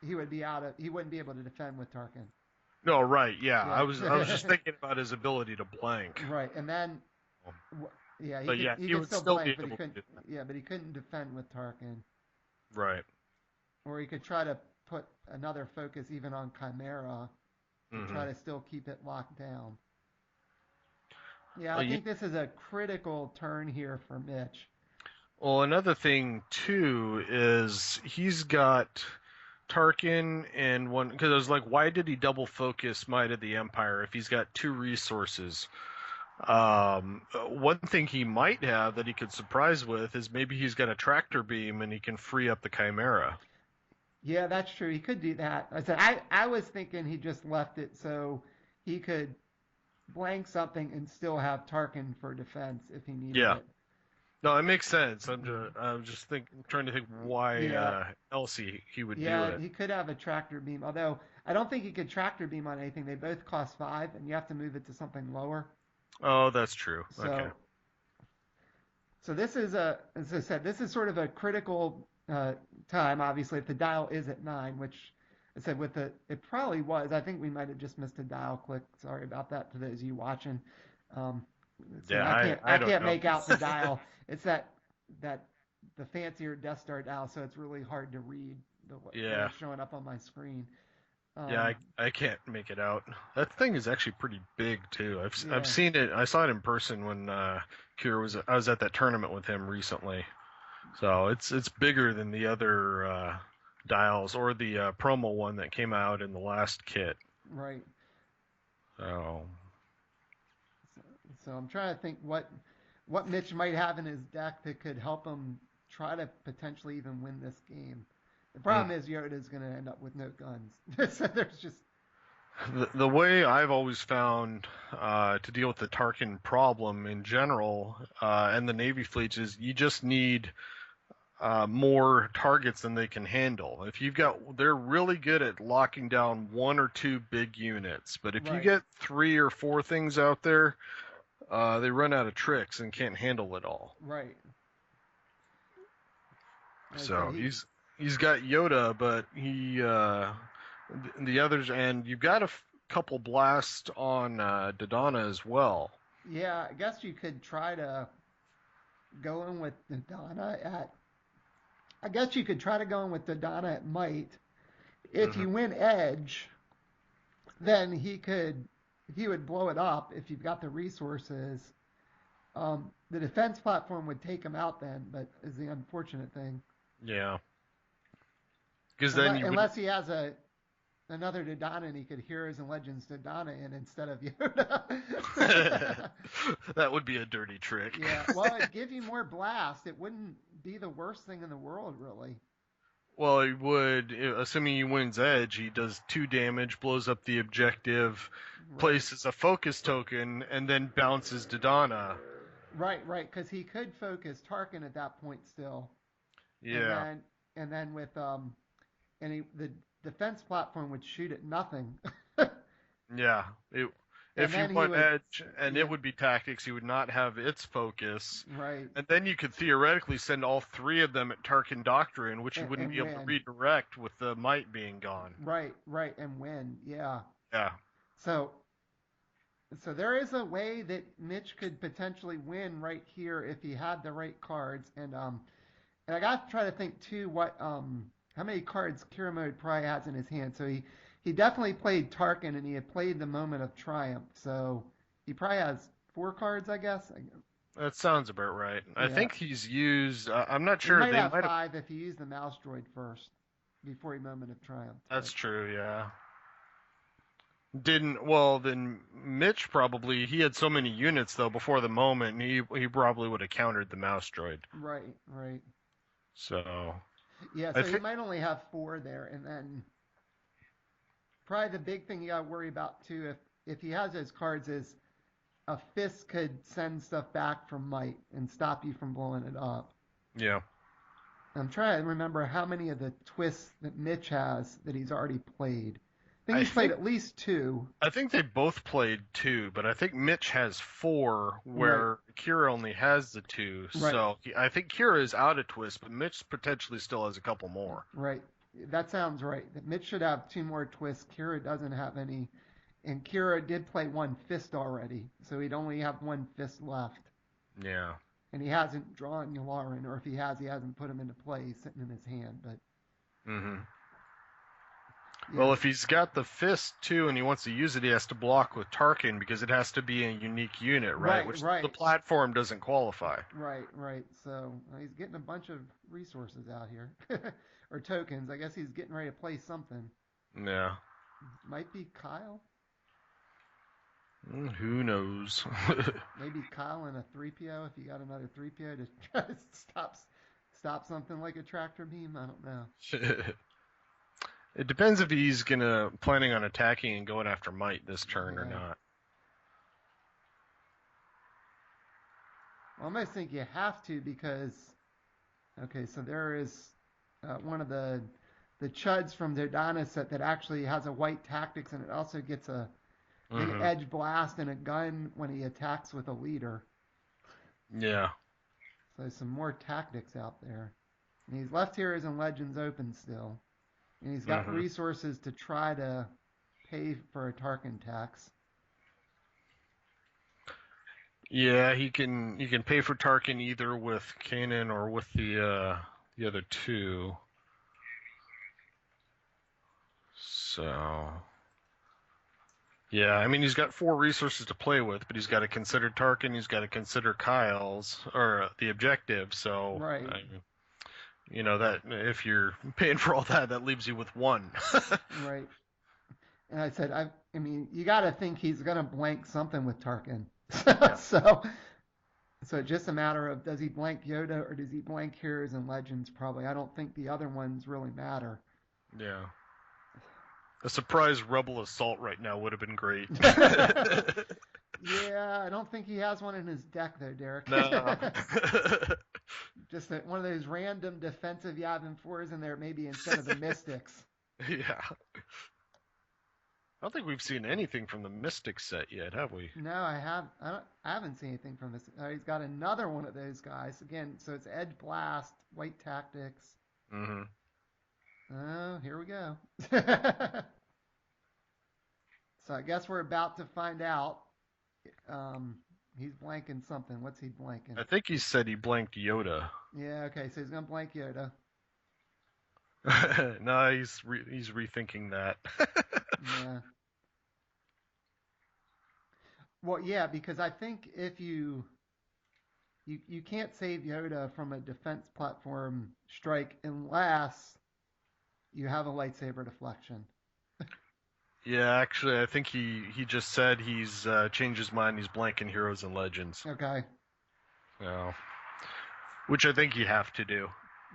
He would be He wouldn't be able to defend with Tarkin. No, right, yeah. Yeah. I was just thinking about his ability to blank. Right, and then, yeah, But yeah, he he could would still still blank, be but he able to couldn't. do that. Yeah, but he couldn't defend with Tarkin. Right. Or he could try to put another focus even on Chimera to Hmm. try to still keep it locked down. Yeah, Well, I think this is a critical turn here for Mitch. well, another thing too is he's got Tarkin and one because I was like, why did he double focus Might of the Empire if he's got 2 resources? One thing he might have that he could surprise with is maybe he's got a tractor beam and he can free up the Chimera. Yeah, that's true. He could do that. I was thinking he just left it so he could blank something and still have Tarkin for defense if he needed Yeah, it. no, it makes sense. I'm just trying to think why Yeah, else he would do yeah, it. he could have a tractor beam. Although I don't think he could tractor beam on anything. They both cost 5, and you have to move it to something lower. Oh, that's true. Okay. So, so this is as I said, this is sort of a critical time. Obviously, if the dial is at 9, which I said it probably was. I think we might have just missed a dial click. Sorry about that to those of you watching. Um, so Yeah, I I don't can't know. make out the dial. It's that the fancier Death Star dial, so it's really hard to read the way Yeah. it's showing up on my screen. Yeah, Um, I can't make it out. That thing is actually pretty big too. I've yeah, seen it. I saw it in person when Kira was. I was at that tournament with him recently. So it's bigger than the other dials or the promo one that came out in the last kit. right. So So, so I'm trying to think what Mitch might have in his deck that could help him try to potentially even win this game. The mm. problem is Yoda's going to end up with no guns. So there's just The way I've always found to deal with the Tarkin problem in general and the Navy fleets is you just need more targets than they can handle. They're really good at locking down 1 or 2 big units, but if you right, get 3 or 4 things out there, they run out of tricks and can't handle it all. right. Like I said, So he's got Yoda, but the others, and you've got to couple blasts on Dodonna as well. Yeah, I guess you could try to go in with Dodonna at. I guess you could try to go in with Dodonna at might. If Hmm. you win edge, then he would blow it up if you've got the resources. The defense platform would take him out then, but is the unfortunate thing. Yeah, because then Unless, you wouldn't. unless he has another Dodonna and he could Heroes and Legends Dodonna in instead of Yoda. That would be a dirty trick. Yeah, well, it'd give you more blast. It wouldn't be the worst thing in the world, really. Well, he would, assuming he wins edge, he does 2 damage, blows up the objective, Right, places a focus token, and then bounces Dodonna. right, because he could focus Tarkin at that point still, and Yeah, then with the defense platform would shoot at nothing, yeah. and If he then he won would, edge and yeah, it would be tactics, he would not have its focus. right, And then you could theoretically send all 3 of them at Tarkin Doctrine, which you wouldn't and be able to win, redirect with the might being gone. right, and win, yeah. Yeah. So there is a way that Mitch could potentially win right here if he had the right cards, and I got to try to think too what how many cards Kiramode probably has in his hand. So he definitely played Tarkin and he had played the Moment of Triumph. So he probably has 4 cards, I guess. That sounds about right. I Yeah, think he's used. I'm not he sure. might They have might have. 5 if he used the Mouse Droid first before he Moment of Triumph. That's But true. Yeah. Didn't well then Mitch probably he had so many units though before the moment he probably would have countered the mouse droid. right. So Yeah, I so he think might only have 4 there, and then probably the big thing you got to worry about too if he has those cards is a fist could send stuff back from might and stop you from blowing it up. yeah. I'm trying to remember how many of the twists that Mitch has that he's already played. I think I he's played think at least 2. I think they both played 2, but I think Mitch has 4 Right, where Kira only has the 2. right, So I think Kira is out of twist, but Mitch potentially still has a couple more. right. That sounds right. That Mitch should have 2 more twists. Kira doesn't have any. And Kira did play 1 fist already, so he'd only have 1 fist left. Yeah. And he hasn't drawn Yularen, or if he has, he hasn't put him into play. He's sitting in his hand. But Mhm. Well, yes, if he's got the fist too and he wants to use it, he has to block with Tarkin because it has to be a unique unit, right? right, Which the right. platform doesn't qualify. Right. So he's getting a bunch of resources out here, or tokens. I guess he's getting ready to play something. Yeah. Might be Kyle. Who knows? Maybe Kyle in a 3PO if you got another 3PO to try to stop something like a tractor beam. I don't know. It depends if he's planning on attacking and going after Might this turn or Yeah. not. I almost think you have to because okay, so there is one of the chuds from Dodonna set that actually has a white tactics and it also gets an Hmm. edge blast and a gun when he attacks with a leader. Yeah. So there's some more tactics out there. And he's left Heroes and Legends open still. And he's got Hmm. resources to try to pay for a Tarkin tax. Yeah, he can pay for Tarkin either with Kanan or with the other 2. So yeah, I mean he's got 4 resources to play with, but he's got to consider Tarkin, he's got to consider Kyle's or the objective. So Right, that if you're paying for all that, that leaves you with 1. right. And I said, I mean, you got to think he's going to blank something with Tarkin. Yeah. so, so just a matter of does he blank Yoda or does he blank Heroes and Legends? Probably. I don't think the other ones really matter. Yeah. A surprise rebel assault right now would have been great. Yeah, I don't think he has one in his deck though, Derek. No. Just one of those random defensive Yavin 4s in there, maybe instead of the Mystics. Yeah. I don't think we've seen anything from the Mystic set yet, have we? No, I haven't seen anything from this. He's got another one of those guys again. So it's Edge Blast, White Tactics. Mm-hmm. Oh, here we go. So I guess we're about to find out. He's blanking something. What's he blanking? I think he said he blanked Yoda. Yeah, okay, so he's gonna blank Yoda. No, he's rethinking that. Yeah. Well, yeah, because I think if you can't save Yoda from a defense platform strike unless you have a lightsaber deflection. Yeah, actually, I think he just said he's changed his mind. He's blanking Heroes and Legends. Okay. Yeah. Which I think you have to do.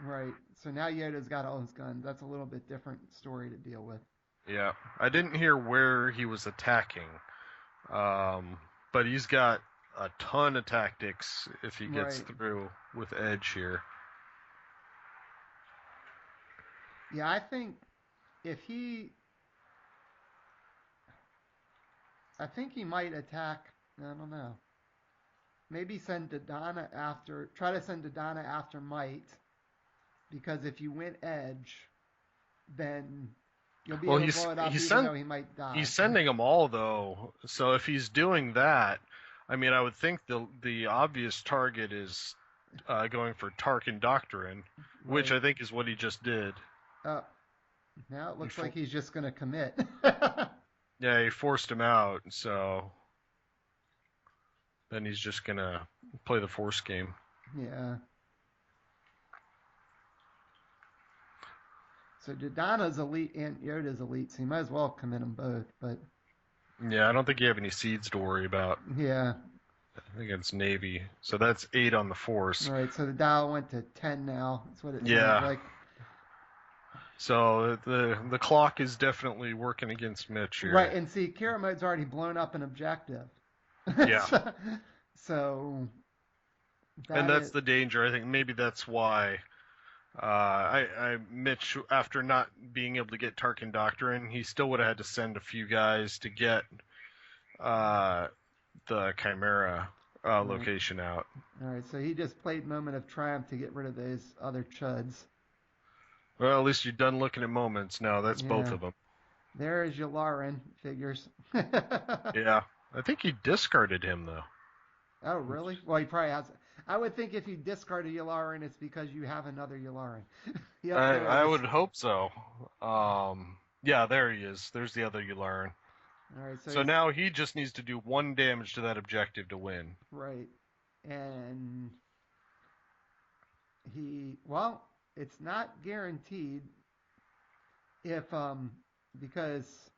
Right. So now Yoda's got all his guns. That's a little bit different story to deal with. Yeah. I didn't hear where he was attacking, but he's got a ton of tactics if he gets Right. through with Edge here. Yeah, I think if he, I think he might attack. I don't know. Maybe send Dodonna after. Try to send Dodonna after Might, because if you win Edge, then you'll be Well, able to blow it up, even though he might die. he's sending them all though. So if he's doing that, I mean, I would think the obvious target is going for Tarkin Doctrine, which Right. I think is what he just did. Uh, Now it He looks fo- like he's just going to commit. yeah, he forced him out, so then he's just gonna play the Force game. Yeah. So Dodonna's elite and Yoda's elite, so you might as well commit them both. But Yeah, I don't think you have any seeds to worry about. yeah. I think it's Navy, so that's 8 on the Force. All right. So the dial went to 10 now. That's what it sounds Yeah. like. So the clock is definitely working against Mitch here. Right. And see, Kiramode's already blown up an objective. Yeah. So And that that's is the danger. I think maybe that's why Mitch, after not being able to get Tarkin Doctrine, he still would have had to send a few guys to get the Chimera location out. all right. So he just played Moment of Triumph to get rid of those other chuds. Well, at least you're done looking at moments now. That's both Yeah. of them. There is Yularen figures. Yeah. I think he discarded him, though. Oh, really? Well, he probably has. I would think if you discard a Yularen, it's because you have another Yularen. Yep, there I it is. would hope so. Yeah, there he is. There's the other Yularen. All right, so So now he just needs to do 1 damage to that objective to win. right, and well, it's not guaranteed if because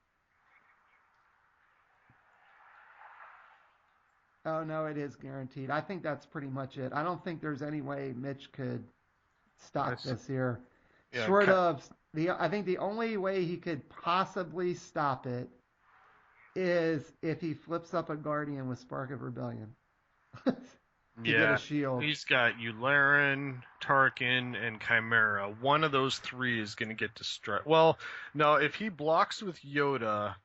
oh no, it is guaranteed. I think that's pretty much it. I don't think there's any way Mitch could stop this here. Yeah, Short of I think the only way he could possibly stop it is if he flips up a Guardian with Spark of Rebellion to get a shield. He's got Yularen, Tarkin, and Chimera. One of those 3 is going to get destroyed. Well, no, if he blocks with Yoda,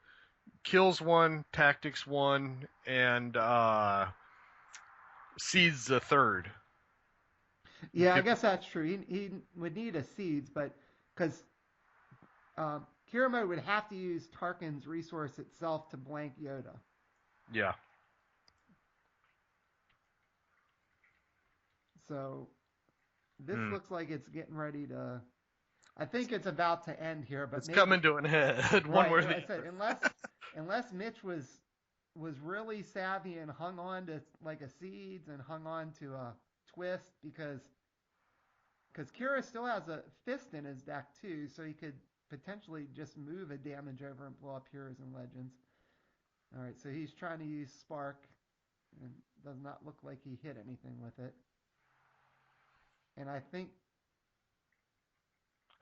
kills 1, tactics 1, and seeds the 3rd. Yeah, I guess that's true. He would need a Seeds, but because Kiramode would have to use Tarkin's resource itself to blank Yoda. Yeah. So this looks like it's getting ready to. I think it's about to end here, but it's maybe, coming to an head. One way or the I said unless Mitch was really savvy and hung on to like a Seeds and hung on to a Twist because Kira still has a Fist in his deck too, so he could potentially just move a damage over and blow up Heroes and Legends. All right, so he's trying to use Spark, and does not look like he hit anything with it. And I think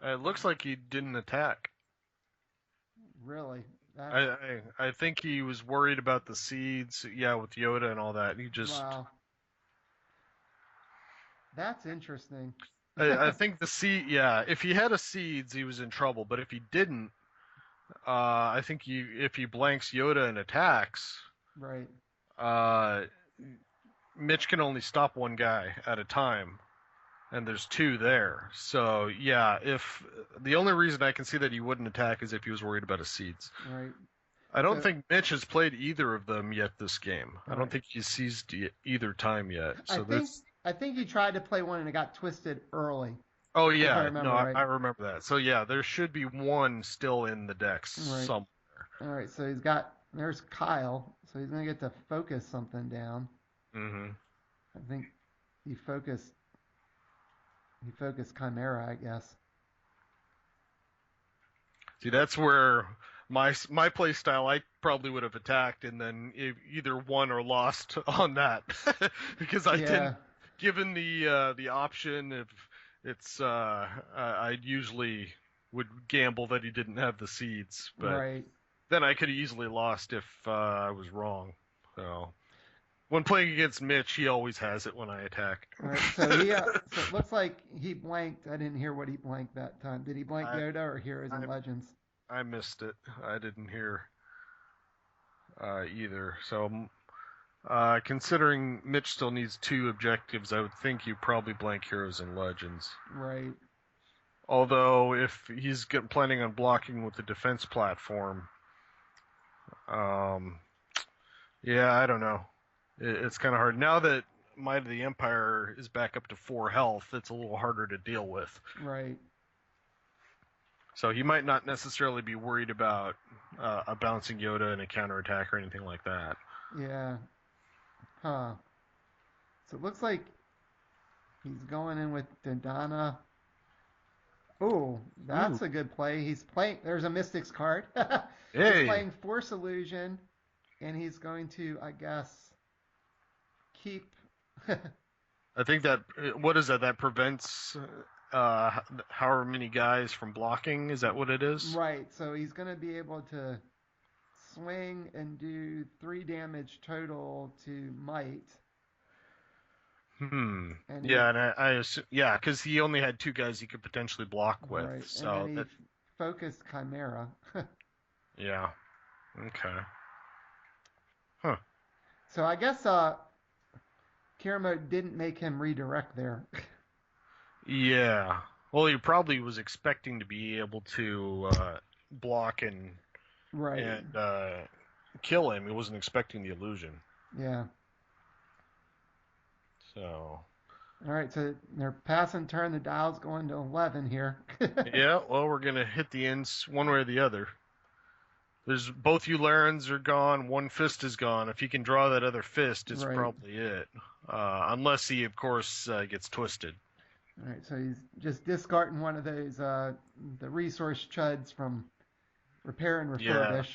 It looks like he didn't attack. really I think he was worried about the seeds, yeah, with Yoda and all that. He just wow, that's interesting. I think the seed, yeah, if he had a seeds, he was in trouble. But if he didn't, I think if he blanks Yoda and attacks, Right. Mitch can only stop 1 guy at a time, and there's 2 there. So yeah, if the only reason I can see that he wouldn't attack is if he was worried about his seeds. Right. I don't So think Mitch has played either of them yet this game. I all don't right. think he's seized either time yet. I So think this. I think he tried to play one and it got twisted early, Oh if I yeah, no, remember I right. remember that. So yeah, there should be one still in the decks Right. somewhere. All right. So there's Kyle. So he's gonna get to focus something down. Hmm. I think he focused he focused Chimera, I guess. See, that's where my play style, I probably would have attacked and then either won or lost on that because I didn't. Yeah. Given the option, if it's I usually would gamble that he didn't have the seeds, but Right. then I could have easily lost if I was wrong. So when playing against Mitch, he always has it when I attack. All right. So it looks like he blanked. I didn't hear what he blanked that time. Did he blank I, Yoda or Heroes I and Legends? I missed it. I didn't hear either. So considering Mitch still needs 2 objectives, I would think you probably blank Heroes and Legends. Right. Although if he's planning on blocking with the defense platform, um, yeah, I don't know. It's kind of hard now that Might of the Empire is back up to 4 health. It's a little harder to deal with. Right. So he might not necessarily be worried about a bouncing Yoda and a counterattack or anything like that. Yeah. Huh. So it looks like he's going in with Dodonna. Oh, that's Ooh. a good play. He's playing. There's a Mystics card. He's Hey, playing Force Illusion, and he's going to, I guess, keep. I think that what is that? That prevents however many guys from blocking. Is that what it is? Right. So he's going to be able to swing and do 3 damage total to Might. Hmm. And Yeah, and I assume, yeah, because he only had 2 guys he could potentially block with. right. And So then he that, focused Chimera. yeah. Okay. Huh. So I guess Kiramode didn't make him redirect there. Yeah. Well, he probably was expecting to be able to block and Right. and kill him. He wasn't expecting the illusion. Yeah. So. All right. So they're passing turn. The dial's going to 11 here. Yeah. Well, we're gonna hit the ends one way or the other. There's both Ularans are gone. One fist is gone. If he can draw that other fist, it's Right. probably it. Unless he, of course, gets twisted. All right. So he's just discarding one of those the resource chuds from repair and refurbish.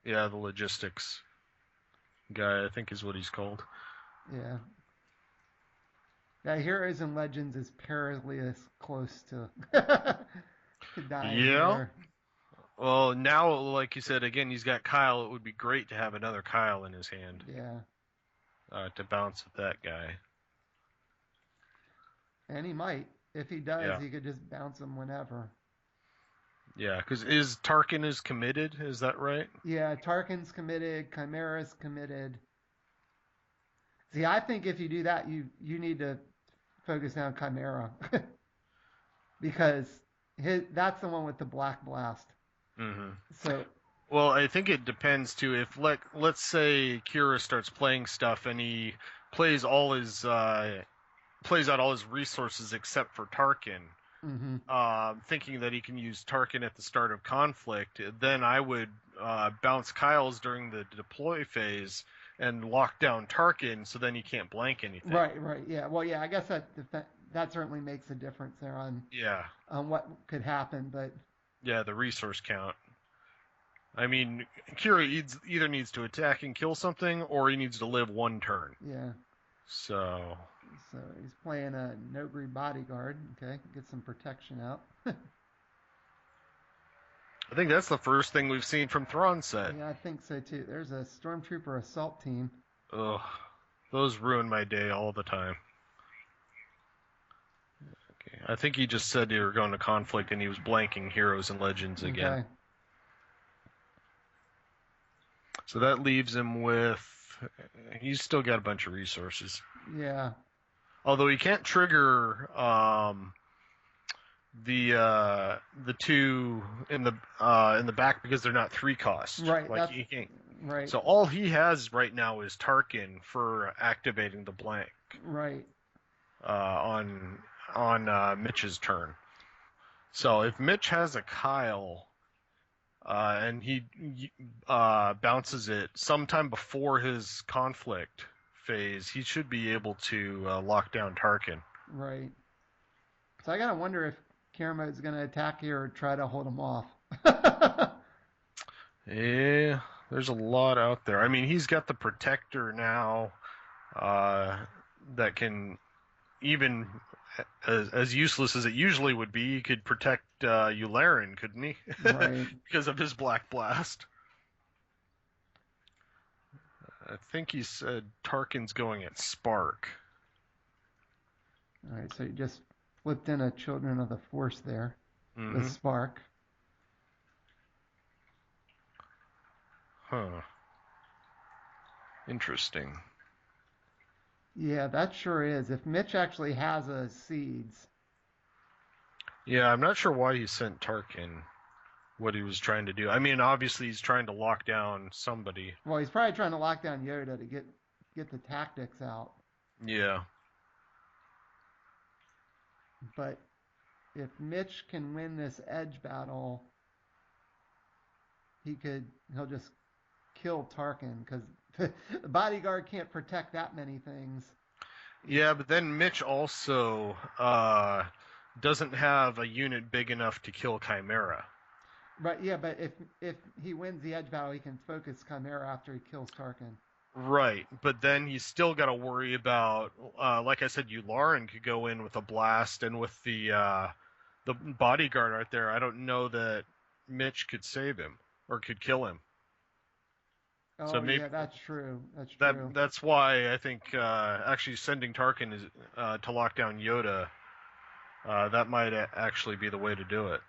Yeah, the logistics guy, I think is what he's called. Yeah. Yeah, Heroes and Legends is perilously close to to dying Yeah. here. Well, now, like you said, again, he's got Kyle. It would be great to have another Kyle in his hand Yeah. to bounce with that guy. And he might. If he does, Yeah. he could just bounce him whenever. Yeah, because is Tarkin is committed? Is that right? Yeah, Tarkin's committed, Chimera's committed. See, I think if you do that, you need to focus down Chimera because that's the one with the black blast. Mm-hmm. So Well, I think it depends too. If let's say Kira starts playing stuff and he plays all his plays out all his resources except for Tarkin, thinking that he can use Tarkin at the start of conflict, then I would bounce Kyle's during the deploy phase and lock down Tarkin, so then he can't blank anything. right, yeah. Well, yeah, I guess that certainly makes a difference there on what could happen, but yeah, the resource count. I mean, Kira either needs to attack and kill something, or he needs to live 1 turn. yeah. So He's playing a Nogri bodyguard. Okay, get some protection out. I think that's the first thing we've seen from Thrawn's set. Yeah, I think so too. There's a Stormtrooper assault team. Ugh, those ruin my day all the time. Okay, I think he just said they were going to conflict and he was blanking Heroes and Legends again. Okay. So that leaves him with... He's still got a bunch of resources. Yeah. Although he can't trigger the two in the back because they're not 3 cost. Right. Like That's he can't. right. So all he has right now is Tarkin for activating the blank Right. on Mitch's turn. So if Mitch has a Kyle and he bounces it sometime before his conflict phase, he should be able to lock down Tarkin. Right. So I gotta wonder if Kiramode's gonna attack here or try to hold him off. Yeah, there's a lot out there. I mean, he's got the Protector now uh, that can even as useless as it usually would be, he could protect Yularen, couldn't he? Right. Because of his Black Blast. I think he said Tarkin's going at Spark. All right. So you just flipped in a Children of the Force there with Spark. Huh. Interesting. Yeah, that sure is. If Mitch actually has a seeds. Yeah, I'm not sure why he sent Tarkin. What he was trying to do. I mean, obviously he's trying to lock down somebody. Well, he's probably trying to lock down Yoda to get the tactics out. Yeah. But if Mitch can win this edge battle, he'll just kill Tarkin because the bodyguard can't protect that many things. Yeah, but then Mitch also doesn't have a unit big enough to kill Chimera. Right, yeah, but if he wins the edge battle, he can focus Chimera after he kills Tarkin. Right, but then he's still got to worry about, like I said, Yularen could go in with a blast, and with the bodyguard right there, I don't know that Mitch could save him or could kill him. Oh, so maybe, yeah, that's true. That's true. That's why I think actually sending Tarkin is to lock down Yoda. That might actually be the way to do it.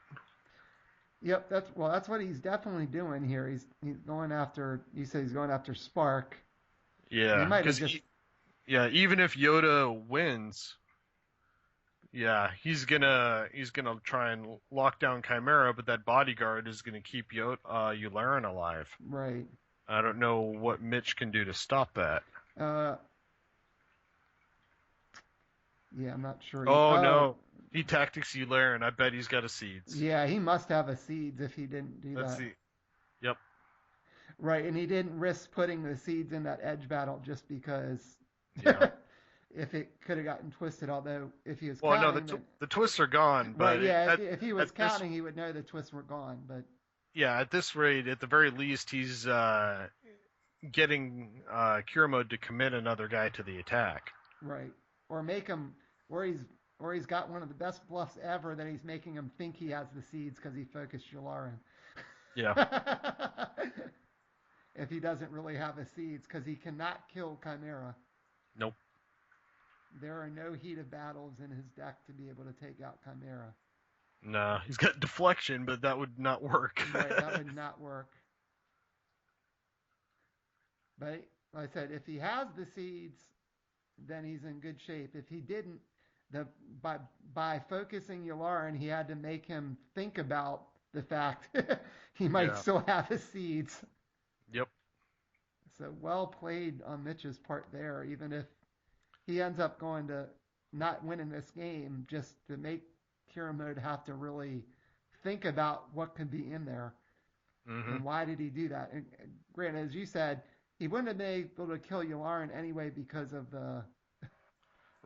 Yep, that's what he's definitely doing here. He's going after. You say he's going after Spark. Yeah, because even if Yoda wins, yeah, he's gonna try and lock down Chimera, but that bodyguard is gonna keep Yularen alive. Right. I don't know what Mitch can do to stop that. Yeah, I'm not sure. Oh no, he tactics Yularen. I bet he's got a seeds. Yeah, he must have a seeds if he didn't do Let's that. see. Yep. Right, and he didn't risk putting the seeds in that edge battle just because. Yeah. If it could have gotten twisted, although if he was well, counting, no, the twists are gone. But right, yeah, if he was counting, he would know the twists were gone. But yeah, at this rate, at the very least, he's getting Kiramode to commit another guy to the attack. Right, or make him, or he's got one of the best bluffs ever that he's making him think he has the seeds because he focused Yularen. Yeah. If he doesn't really have a seeds, because he cannot kill Chimera. Nope. There are no heated battles in his deck to be able to take out Chimera. Nah, he's got deflection, but that would not work. Right, that would not work. But like I said, if he has the seeds, then he's in good shape. If he didn't, by focusing Yularen, he had to make him think about the fact he might still have his seeds. Yep. So well played on Mitch's part there, even if he ends up going to not winning this game, just to make Kiramode have to really think about what could be in there. Mm-hmm. And why did he do that? And granted, as you said, he wouldn't have been able to kill Yularen anyway because of the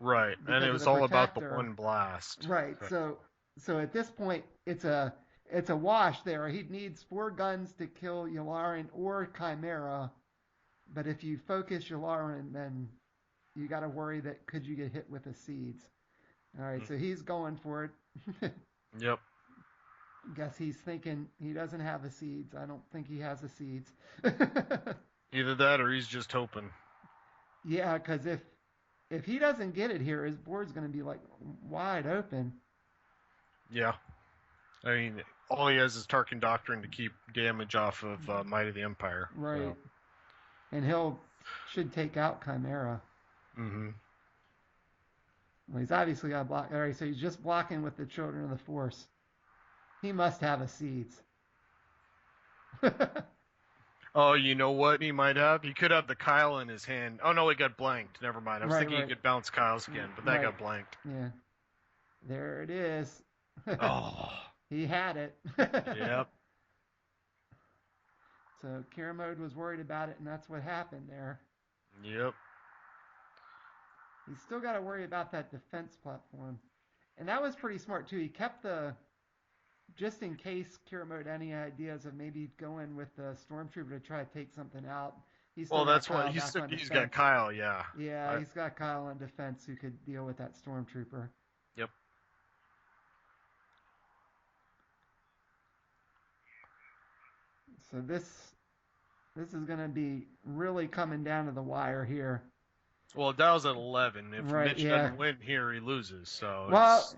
right, and it was all about the one blast. Right. So at this point, it's a wash there. He needs 4 guns to kill Yularen or Chimera, but if you focus Yularen, then you got to worry that could you get hit with the seeds. All right, so he's going for it. Yep. Guess he's thinking he doesn't have the seeds. I don't think he has the seeds. Either that or he's just hoping. Yeah, because if he doesn't get it here, his board's going to be like wide open. Yeah. I mean, all he has is Tarkin Doctrine to keep damage off of Might of the Empire. Right. So. And should take out Chimera. Mm-hmm. Well, he's obviously got block. All right, so he's just blocking with the Children of the Force. He must have a seeds. Oh, you know what he might have? He could have the Kyle in his hand. Oh no, he got blanked. Never mind. I was thinking he could bounce Kyle's again, but that got blanked. Yeah. There it is. Oh. He had it. Yep. So Kiramode was worried about it, and that's what happened there. Yep. He's still got to worry about that defense platform. And that was pretty smart, too. He kept just in case Kiramode had any ideas of maybe going with the Stormtrooper to try to take something out. Well, that's what he's got Kyle, yeah. Yeah, he's got Kyle on defense who could deal with that Stormtrooper. Yep. So this is going to be really coming down to the wire here. Well, Dow's at 11. If Mitch doesn't win here, he loses. So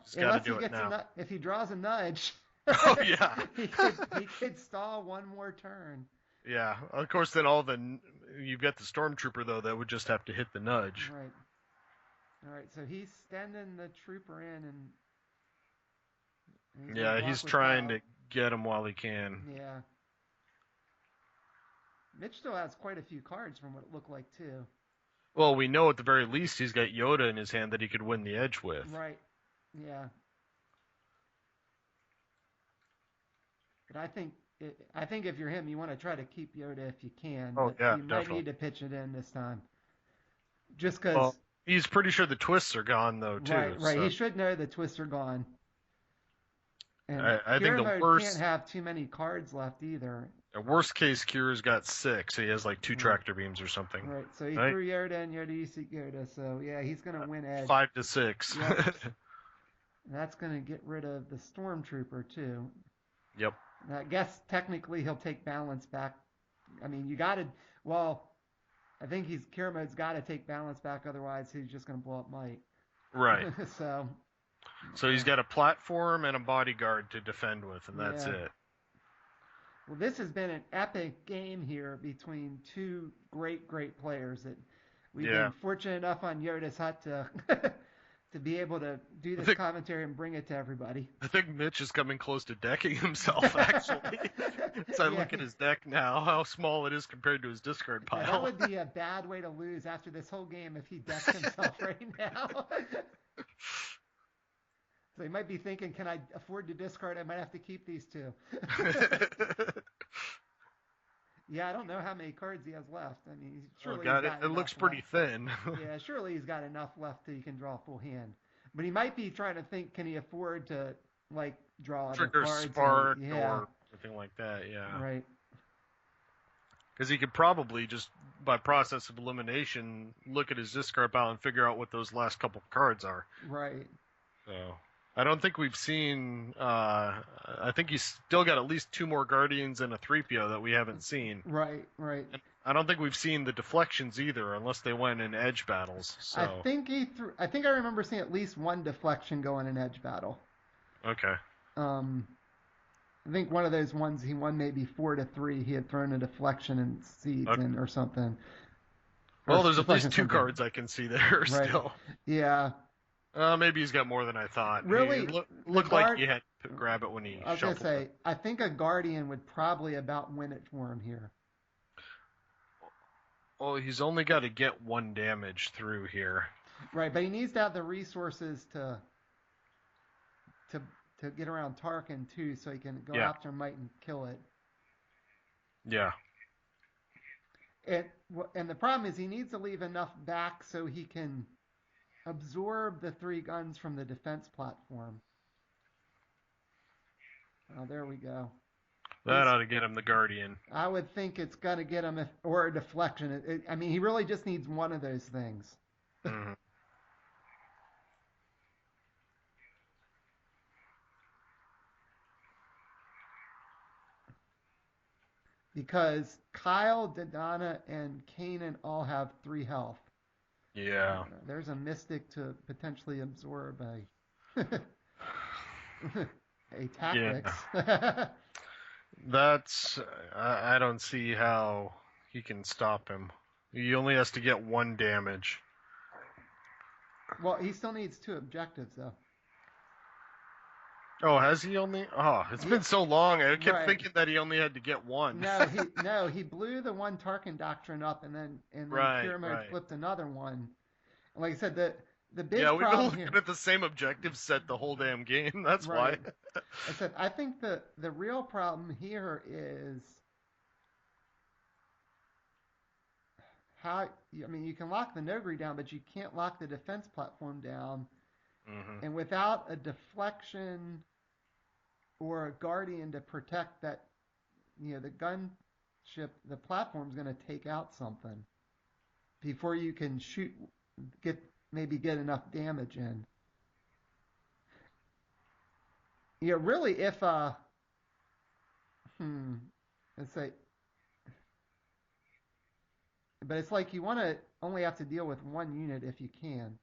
he's got to do it now. If he draws a nudge, oh yeah, he could stall one more turn. Yeah, of course. Then you've got the Stormtrooper though that would just have to hit the nudge. Right. All right. So he's sending the trooper in, and he's trying to get him while he can. Yeah. Mitch still has quite a few cards from what it looked like too. Well, we know at the very least he's got Yoda in his hand that he could win the edge with. Right. Yeah. But I think if you're him, you want to try to keep Yoda if you can. Oh, yeah, you definitely. might need to pitch it in this time. Just because. Well, he's pretty sure the twists are gone though too. Right. So. He should know the twists are gone. And I think the worst can't have too many cards left either. Worst case, Kira's got 6. He has like 2 tractor beams or something. Right. So he threw Yoda and Yoda Easy Yoda. So yeah, he's gonna win edge. 5 to 6. Yep. That's gonna get rid of the Stormtrooper too. Yep. I guess technically he'll take balance back. I mean, you got to. Well, I think Kiramode's got to take balance back, otherwise he's just gonna blow up Mike. Right. So he's got a platform and a bodyguard to defend with, and that's it. Well, this has been an epic game here between two great players that we've been fortunate enough on Yoda's Hut to to be able to do this commentary and bring it to everybody. I think Mitch is coming close to decking himself, actually. As I look at his deck now, how small it is compared to his discard pile. That would be a bad way to lose after this whole game if he decks himself right now. So he might be thinking, can I afford to discard? I might have to keep these two. Yeah, I don't know how many cards he has left. I mean, surely it looks pretty thin. Yeah, surely he's got enough left that he can draw a full hand. But he might be trying to think, can he afford to, like, draw Trigger the cards? Spark or something like that, yeah. Right. Because he could probably just, by process of elimination, look at his discard pile and figure out what those last couple of cards are. Right. So I don't think we've seen. I think he's still got at least 2 more Guardians and a 3PO that we haven't seen. Right. And I don't think we've seen the deflections either, unless they went in edge battles. So I think I think I remember seeing at least one deflection go in an edge battle. Okay. I think one of those ones he won maybe 4-3. He had thrown a deflection and seeds in or something. Well, there's at least 2 cards I can see there still. Yeah. Maybe he's got more than I thought. Really? Looked like he had to grab it when he I was going to say, I think a Guardian would probably about win it for him here. Oh, he's only got to get 1 damage through here. Right, but he needs to have the resources to get around Tarkin too, so he can go after Mike and kill it. Yeah. And the problem is he needs to leave enough back so he can absorb the 3 guns from the defense platform. Oh, there we go. That ought to get him the Guardian. I would think it's going to get him, or a deflection. I mean, he really just needs one of those things. Mm-hmm. Because Kyle, Dodonna, and Kanan all have 3 health. Yeah. There's a mystic to potentially absorb a tactics. Yeah. That's I don't see how he can stop him. He only has to get 1 damage. Well, he still needs 2 objectives though. Oh, has he only? Oh, it's Yeah, been so long. I kept right. thinking that he only had to get one. No, he blew the one Tarkin doctrine up, and then Right, Kiramode right. flipped another one. And like I said, the Yeah, big we've been problem looking here, at the same objective set the whole damn game. That's why. right? I said I think the real problem here is how. I mean, you can lock the Nogri down, but you can't lock the defense platform down. Hmm. And without a deflection or a guardian to protect that, the gunship, the platform's going to take out something before you can shoot, get get enough damage in. Really, if hmm, let's say, but it's like you want to only have to deal with one unit if you can.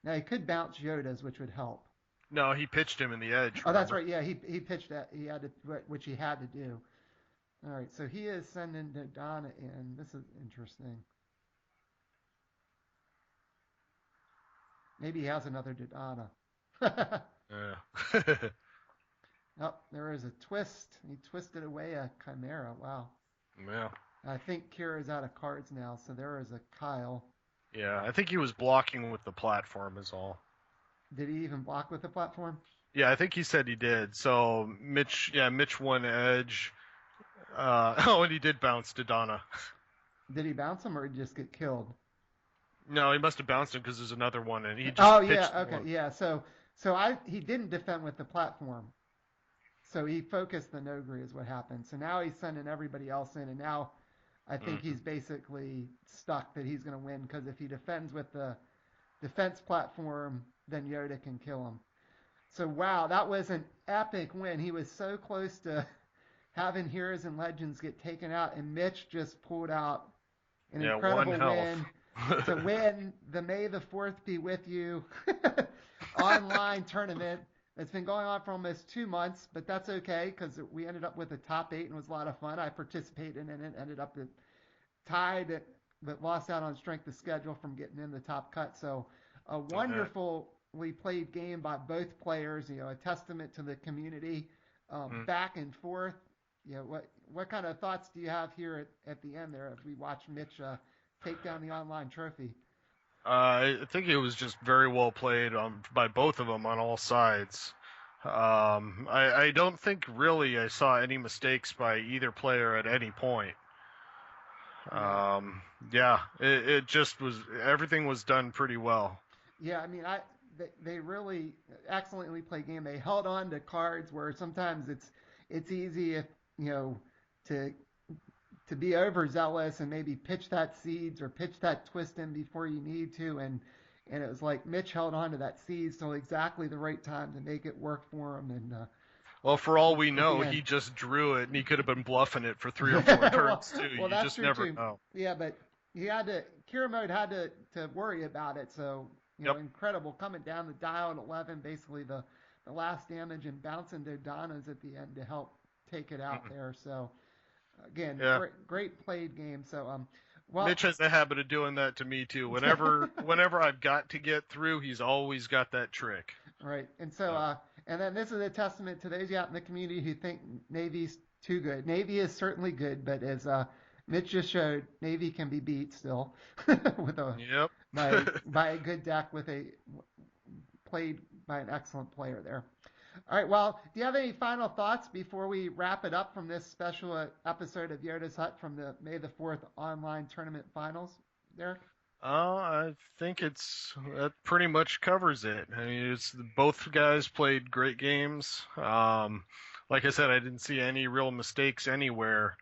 Now he could bounce Yodas, which would help. No, he pitched him in the edge. Oh, that's Remember? right. Yeah, he pitched that. He had to, which he had to do. All right, so he is sending Donna in. This is interesting. Maybe he has another Dodonna. Yeah. Oh, there is a twist. He twisted away a Chimera. Wow. Yeah. I think Kira's out of cards now, so there is a Kyle. Yeah, I think he was blocking with the platform is all. Did he even block with the platform? Yeah, I think he said he did. So Mitch won edge. Oh, and he did bounce to Donna. Did he bounce him or did he just get killed? No, he must have bounced him because there's another one, and he just Oh pitched yeah, okay, one. yeah. He didn't defend with the platform. So he focused the Nogri is what happened. So now he's sending everybody else in, and now I think Hmm. he's basically stuck that he's going to win because if he defends with the defense platform, then Yoda can kill him. So wow, that was an epic win. He was so close to having Heroes and Legends get taken out, and Mitch just pulled out an Yeah, one incredible health. win to win the May the 4th be with you online tournament that's been going on for almost 2 months, but that's okay because we ended up with a top 8 and it was a lot of fun. I participated in it, ended up tied, but lost out on strength of schedule from getting in the top cut. So a Okay. wonderfully played game by both players. A testament to the community, Mm. back and forth. What kind of thoughts do you have here at the end there as we watch Mitch take down the online trophy? I think it was just very well played by both of them on all sides. I don't think really I saw any mistakes by either player at any point. Yeah, Um, yeah, it just was everything was done pretty well. yeah. I mean, they really excellently played game. They held on to cards where sometimes it's easy if you know to be overzealous and maybe pitch that seeds or pitch that twist in before you need to, and it was like Mitch held on to that seeds till exactly the right time to make it work for him, and Well, for all we at the know, end. he just drew it, and he could have been bluffing it for 3 or 4 well, turns too. well, You that's just true never too. know. Yeah, but Kiramode had to worry about it. So Yep. incredible coming down the dial at 11, basically the last damage and bouncing Dodonna's at the end to help take it out Mhm. there. So again, Yeah. great played game. So well, Mitch has the habit of doing that to me too. Whenever I've got to get through, he's always got that trick. right. And so So, and then this is a testament to those out in the community who think Navy's too good. Navy is certainly good, but as Mitch just showed, Navy can be beat still with a yep. by a good deck with a played by an excellent player there. All right. Well, do you have any final thoughts before we wrap it up from this special episode of Yoda's Hut from the May the 4th online tournament finals, Derek? I think that pretty much covers it. I mean, it's both guys played great games. Like I said, I didn't see any real mistakes anywhere.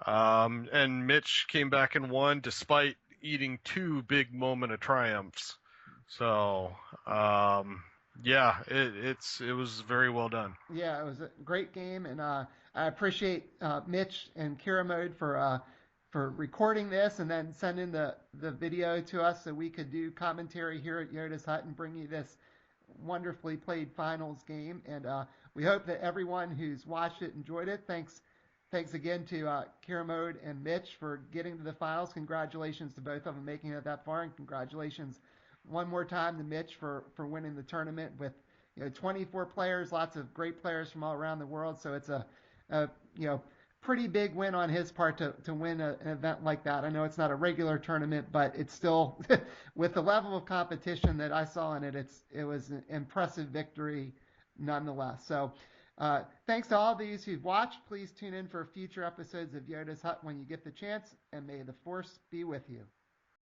And Mitch came back and won despite eating 2 big moment of triumphs. So, yeah, it was very well done. Yeah, it was a great game, and I appreciate Mitch and Kiramode for recording this and then sending the video to us so we could do commentary here at Yoda's Hut and bring you this wonderfully played finals game. And we hope that everyone who's watched it enjoyed it. Thanks again to Kiramode and Mitch for getting to the finals. Congratulations to both of them making it that far, and congratulations one more time to Mitch for winning the tournament with 24 players, lots of great players from all around the world. So it's a pretty big win on his part to win an event like that. I know it's not a regular tournament, but it's still with the level of competition that I saw in it, it was an impressive victory nonetheless. So thanks to all these who've watched. Please tune in for future episodes of Yoda's Hut when you get the chance, and may the Force be with you.